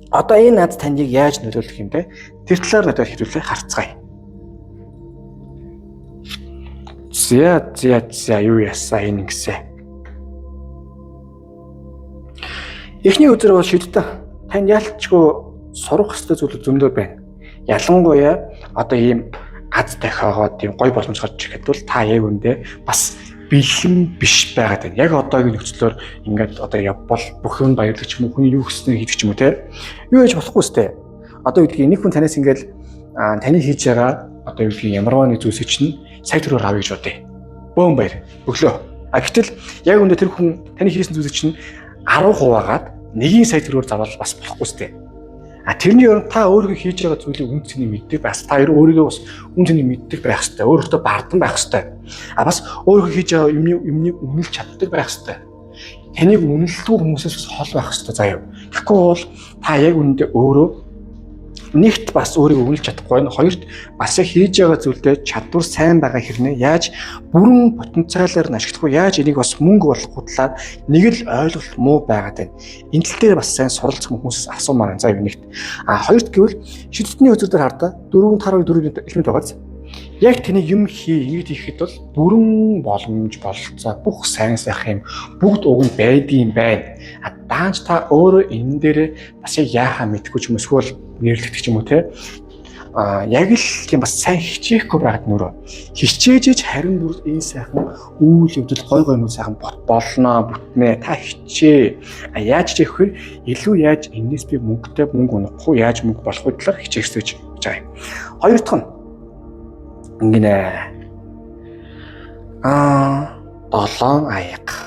Энэ над таныг яаж нөлөөлөх юм бэ? Тэр талаар надад хэлүүлээ харцгаая. За юу ясаа энэ гэсэн. Эхний өдөр бол шийдтээ. Танд ялчгүй сурах хэвээр зүйлүүд зөндөө байна. Ялангуяа ийм аз дахиогоо тийм гой боломж гарч ирэхэд бол та яг үндэ бас бэлэн биш байгаад байна. Яг одоогийн нөхцлөөр ингээд явбал бүх юм баярлах юм уу, хүний юу гэснээр хийдэг ч юм уу те. Юу яаж болохгүй сте. Үгдгийг нэг хүн танаас ингээд таны хийж байгаа одоо юу гэх ямарваа нэг зүйлсийг чинь сая төгрөгөөр авъя гэж бодъё. Бөөн баяр. Өглөө. Гэтэл яг үүндээ тэр хүн таны хийсэн зүйлсийг чинь 10% агаад 1 сая төгрөгөөр зарвал бас болохгүй сте. Тэрний оронд та өөрийнхөө хийж байгаа зүйлийг үн цэнийг мэддэг бас та өөрийгөө бас үн цэнийг мэддэг байх хэрэгтэй. Өөрөөсөө бардам байх хэрэгтэй. Бас өөрийнхөө хийж байгаа юмныг үнэлж чаддаг байх хэрэгтэй. Таныг үнэлдэг хүмүүсээс бас хол байх хэрэгтэй заяа. Тэгэхгүй бол та яг үүндээ өөрөө нэгт бас өөрийгөө үнэлж чадахгүй байна. Хоёрт бас яг хийж байгаа зүйлдээ чадвар сайн байгаа хэрнээ яаж бүрэн потенциалаар нь ашиглах вэ? Яаж энийг бас мөнгө болгох талаар нэг л ойлголт муу байгаад байна. Энэ тал дээр бас сайн суралцах хүмүүсээс асуумаар байна. За юу нэгт. Хоёрт гэвэл шийдвэртний үзэл дээр хардаа 4 элемент байгааз. Яг тэний юм ингэж хийхэд бол бүрэн боломж бололцоо бүх сайн сайхан юм бүгд уг нь байдığım байна. Даанч та өөрөө энэ дээр бас яг яахаа мэдэхгүй ч юм эсвэл нэрлэгдэх ч юм уу те. Яг л тийм бас сайн хичээхгүй байгаад нүрөө. Хичээж харин бүр энэ сайхан үйл явдал гой гой нүү сайхан болно бүтнэ. Та хичээ. Яаж хийх вэ? Илүү яаж энэс би мөнгө унах уу? Яаж мөнгө болох вэ талаар хичээхсэж байгаа юм. Хоёр дахь нь ингэнэ. 7 аяга.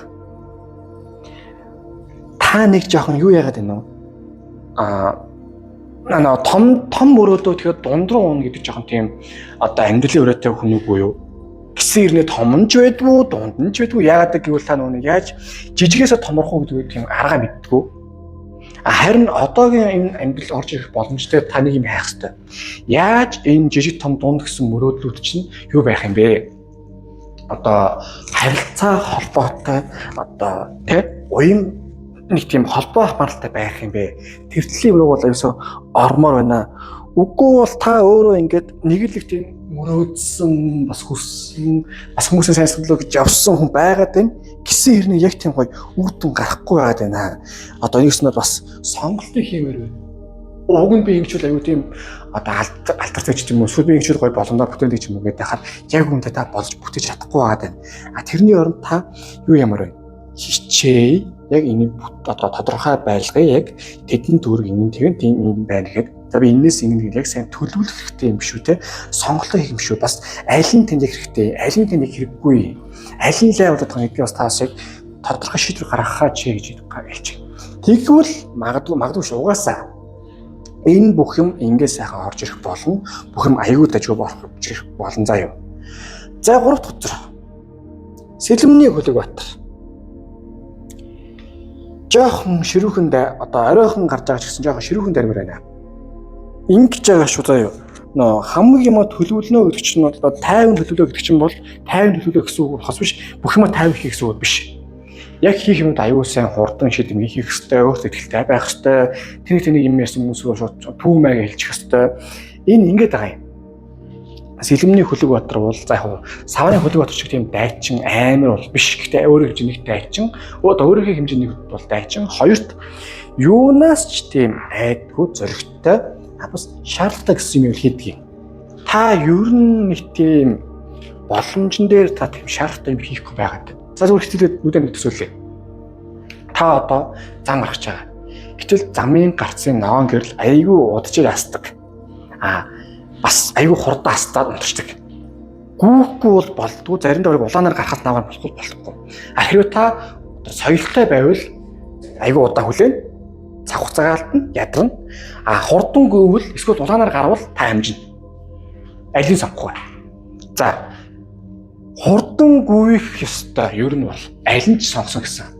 Та нэг жоохон юу яагаад байна вэ? Том мөрөөдөө тэгэхээр дунд руу уна гэдэг жоохон тийм одоо амьдралын өрөөтэй хүн үгүй юу? Гэсэн ирнэ томнж байдгүй, дунднж байдгүй яагаад гэвэл та нүг яаж жижигээсээ томрох уу гэдэг тийм арга мэддэггүй. Харин одоогийн энэ амьдрал орж ирэх боломжтой та нэг юм хайх хэрэгтэй. Яаж энэ жижиг том дунд гэсэн мөрөөдлүүд чинь юу байх юм бэ? Одоо харилцаа холбоотой одоо тэ уян нэг тийм холбоо хамааралтай байх юм бэ? Тэртлийн рүү бол ерөөсө ормоор байна. Үгүй бол та өөрөө ингээд нэг л их тийм мөрөөдсөн бас хүссэн бас хүмүүсийн сайн сэтгэлөө гэж явсан хүн байгаад байна. Гэсэн хэрнээ яг тийм гоё үүдэн гарахгүй байгаад байна. Одоо нэгс нь бас сонголтын хиймээр байна. Уг нь би ингэчүүл аюу тийм одоо алтартай ч юм уу эсвэл би ингэчүүл гоё боломжтой бүтээдэг ч юм уу гэдэг хахад яг үүндээ та болж бүтээж чадахгүй байгаад байна. Тэрний оронд та юу ямар вэ? Хичээ яг энэ одоо тодорхой байлгая яг тэдний төгрөг энэ тийм юм байна гэхэд за би энэс ингэ яг сайн төлөвлөх хэрэгтэй юм шүү те сонголтоо хийх юм шүү бас аль нь тэнд хэрэгтэй аль нь тэнд хэрэггүй аль нь лай болоод байгаа гэдгийг бас та шиг тодорхой шийдвэр гаргахаа чи гэж хэлж байна. Тэгвэл магадгүй ш угаасаа энэ бүх юм ингэ сайхан орж ирэх болно бүх юм аягүй дажгүй орж ирэх болно заа юу. За 3 дахь утга Сэлмний Хөлөгбаатар жоохон ширүүхэндээ одоо оройхон гарч байгаа ч гэсэн жоохон ширүүхэн дармир байна. Ингэж байгаа шүү заа юу. Нөө хамгийн юм төлөвлөнө гэдэг чинь бол 50 төлөвлөө гэдэг чинь бол 50 төлөвлөө гэсэн үг болохос биш. Бүх юм 50 хийх гэсэн үг биш. Яг хийх юмд аюул сайн хурдан шийдэм хийх хэрэгтэй, өөртөө ихтэй байх хэрэгтэй. Тэнийг юм яасан хүмүүсөө шууд түүмээг хэлчих хэрэгтэй. Энэ ингэж байгаа юм. Сэлмний Хөлөгбаатар бол за яг савны Хөлөгбаатар шиг тийм дайчин амар бол биш. Гэхдээ өөрөөр хэмжээний дайчин. Өөрөөр хэмжээний бол дайчин. Хоёрт юунаас ч тийм айдгүй зөрөгтэй бас шаардлагатай гэсэн юм хийдэг юм. Та ер нь нэг тийм боломжн дээр та тийм шаардлагатай юм хийхгүй байгаад. За зүгээр хэлээд нүдэн төсөөлье. Та одоо зам гаргаж байгаа. Гэтэл замын гарцын ногоон гэрэл айгүй удажиг асдаг. Бас айгүй хурдан астаад унтчихдаг. Гүүхгүй бол болдгоо заримдаа улаанаар гарахад наваар болохгүй. Хэрвээ та соёлтой байвал айгүй удаан хүлээн цаг хугацаа алдна, ядарна. Хурдан гүйвэл эсвэл улаанаар гарвал та хамжина. Алийг сонгох бай. За хурдан гүйх ёстой ер нь бол аль нь ч сонгосон гэсэн.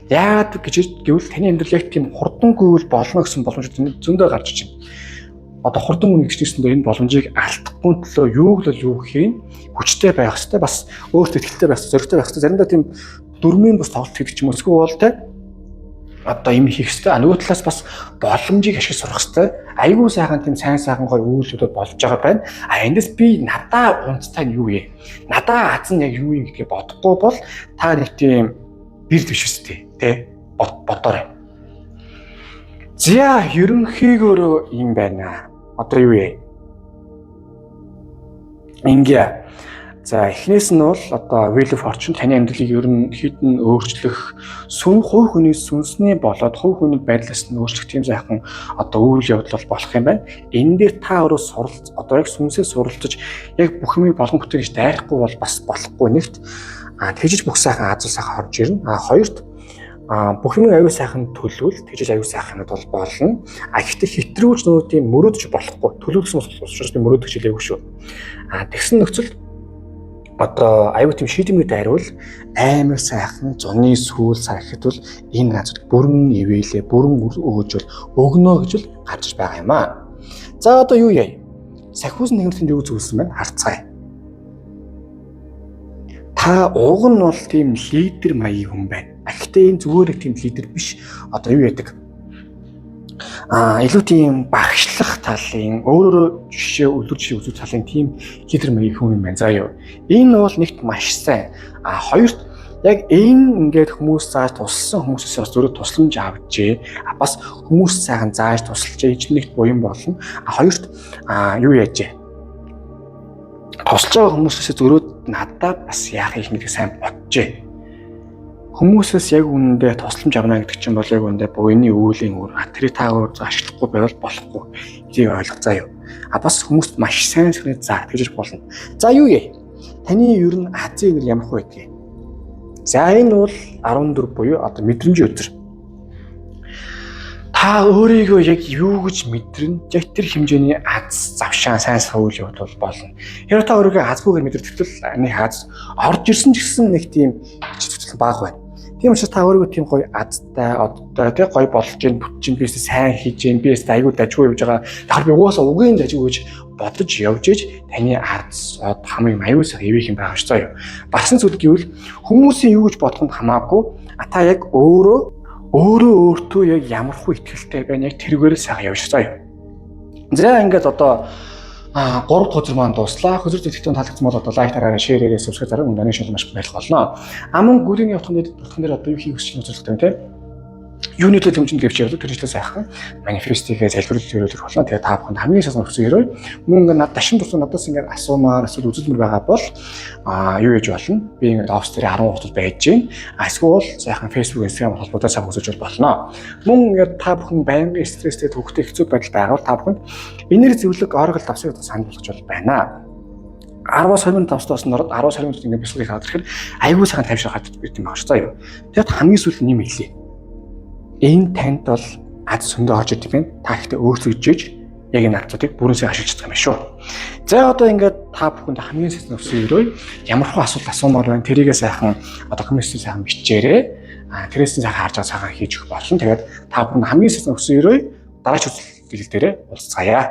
Яагаад гэж гэвэл таны амьдрал яг тийм хурдан гүйвэл болно гэсэн боломж зөндөө гарч иж байна. Одоо хурдан үнэ гिचнэсэндээ энэ боломжийг алдахгүй төлөө юуг л юу хийн хүчтэй байх хэрэгтэй бас өөртөө ихтэй байх зоригтой байх хэрэгтэй заримдаа тийм дөрмийн бас тоглолт хийдэг ч юм уу эсвэл бол те одоо юм хийх хэрэгтэй нөгөө талаас бас боломжийг ашиглаж сурах хэрэгтэй айгүй сайхан тийм сайн гоё үйлдэлүүд болж байгаа байна эндээс би надаа унцтай нь юу вэ надаа аз нь яг юу юм гэдгийг бодохгүй бол та нэг тийм бэр биш үстэй те бодоорой за ерөнхийдөө юм байна. Одоо юу вэ? Ингээ За эхнээс нь бол одоо Wheel of Fortune таны амьдралыг ер нь хідэн өөрчлөх, хувь хүний сүнсний болоод хувь хүний байдлаас нь өөрчлөх тийм сайхан одоо үйл явдал болох юм байна. Энэ дээр та өөрөө суралц одоо яг сүнсээ суралцаж яг бүх юмыг болгон бүтээгч дайрахгүй бол бас болохгүй нэгт тэгжиж бүх сайхан азуу сайхан орж ирнэ. Хоёрт бүх юм аюу сайхан төлөвл тэгжиж аюу сайхан юмуд бол болно. Гэхдээ хэтрүүлж нөгөө тийм мөрөөдөж болохгүй. Төлөвлөсөн учраас би мөрөөдөж хэлээгүй шүү. Тэгсэн нөхцөлд одоо аюу тийм шийдэмгүүд дайрвал амар сайхан зуны сүүл сархид бол энэ газар бүрэн ивэлээ бүрэн өгөөжөл өгнө гэж л гарч байгаа юм аа. За одоо юу яа? Сахиус нэгэнтэнд юу зүйлсэн байна? Харцгаая. Та уг нь бол тийм лидер маягийн хүн байна. Гэхдээ энэ зүгээр нэг тийм лидер биш. Одоо юу яадаг? Илүү тийм багшлах талын өөрөөр жишээ үлдэж үзүү талын тийм лидер маягийн хүн юм байна. За юу. Энэ бол нэгт маш сайн. Хоёрт яг энэ ингээд хүмүүс зааж тусалсан хүмүүсээс бас зөрөө тусламж авчээ. Бас хүмүүс сайхан зааж тусалж ээж нэгт буян болно. Хоёрт юу яажээ? Тусалж байгаа хүмүүсээс зөрөөд надад бас яах юм гэдгийг сайн боджээ. Хүмүүсээс яг үнэндээ тусламж авна гэдэг чинь бол яг үнэндээ буйны үүлийн үр тэрийг таагаар ашиглахгүй байвал болохгүй. Энийг ойлгох заа юу. Бас хүмүүст маш сайн сүрээ за тэгж болно. За юу яа? Таны ер нь Азийг ямар хөө гэдгийг. За энэ бол 14 буюу одоо мэдрэмжийн өдөр. Та өөрийгөө яг юу гэж мэдэрнэ? Яг тэр хэмжээний аз завшаан сайн үйл явдал болно. Хэрвээ та өөрийгөө азгүйгээр мэдэрдэг нэг аз орж ирсэн ч гэсэн нэг тийм бага байна. Тийм учраас та өөрийгөө тийм гоё азтай одоо тий гоё болж гин бүтж гин бис сайн хийж гин бис айгуу дажгүй явж байгаа. Тэгэхээр би угаасаа үгийн дажгүй гэж бодож явж иж таны аз хамгийн аюул сайн ивэх юм байгаа шүү дээ. Барсан зүйл гэвэл хүмүүсийн юу гэж бодоход хамаагүй та яг өөртөө яг ямар хөө ихтэй байна яг тэргээр сайхан явж байгаа юм. За ингээд одоо 3 дахь өдөр маань дуслаа. Хөзөр зөвхөн таалагдсан бол одоо лайк дараарай, шеэрээрээ subscribe дараарай. Үнэний шил маш баярлах болно. Мөн гүрийн явахын дээр одоо юу хийх гэж байна үзүүлдэг юм те. Юуны төлөв хэмжээнд дэвч явуулдаг тэр ихтэй сайхан манифестигээ залбирлуулж өрөөлөх болно. Тэгээ та бүхэнд хамгийн сайн өгсөн хэрэг мөн ингээд над дашин тусуу надаас ингээд асуумаар эсвэл үзэлмэр байгаа бол юу гэж болно? Би ингээд офс дээр 10 хуудад байж гин. Эсвэл сайхан Facebook, Instagram холбоотой цаг үзэж болно. Мөн ингээд та бүхэн байнгын стресстэй төвхтэй хэцүү байдал байгаад та бүхэнд энерги зөвлөг оргил давсыг санал болгож байна. 10-аас 25-аас нь ороод 10-аас 20 минут ингээд бисгыг хаад ирэхээр аюул сайхан тайвшир хаад ирд юм байна шүү дээ. Тэгэхэд хамгийн сүүл нь юм хэлээ. Энэ танд бол аз сүндө орж ирдэг юм. Та ихтэй өөрчлөж яг энэ асуудыг бүрэн сайн ашиглаж байгаа юм шүү. За одоо ингээд та бүхэнд хамгийн сайхан өссөн өрөө ямар хөө асуулт асуумаар байна. Тэрийгээ сайхан одоо комментээр сайхан бичээрэй. Тэрээс нь сайхан харж байгаа сайхан хийж өгөх болно. Тэгээд та бүхэнд хамгийн сайхан өссөн өрөө дараач үзэл дээр уулзцаая.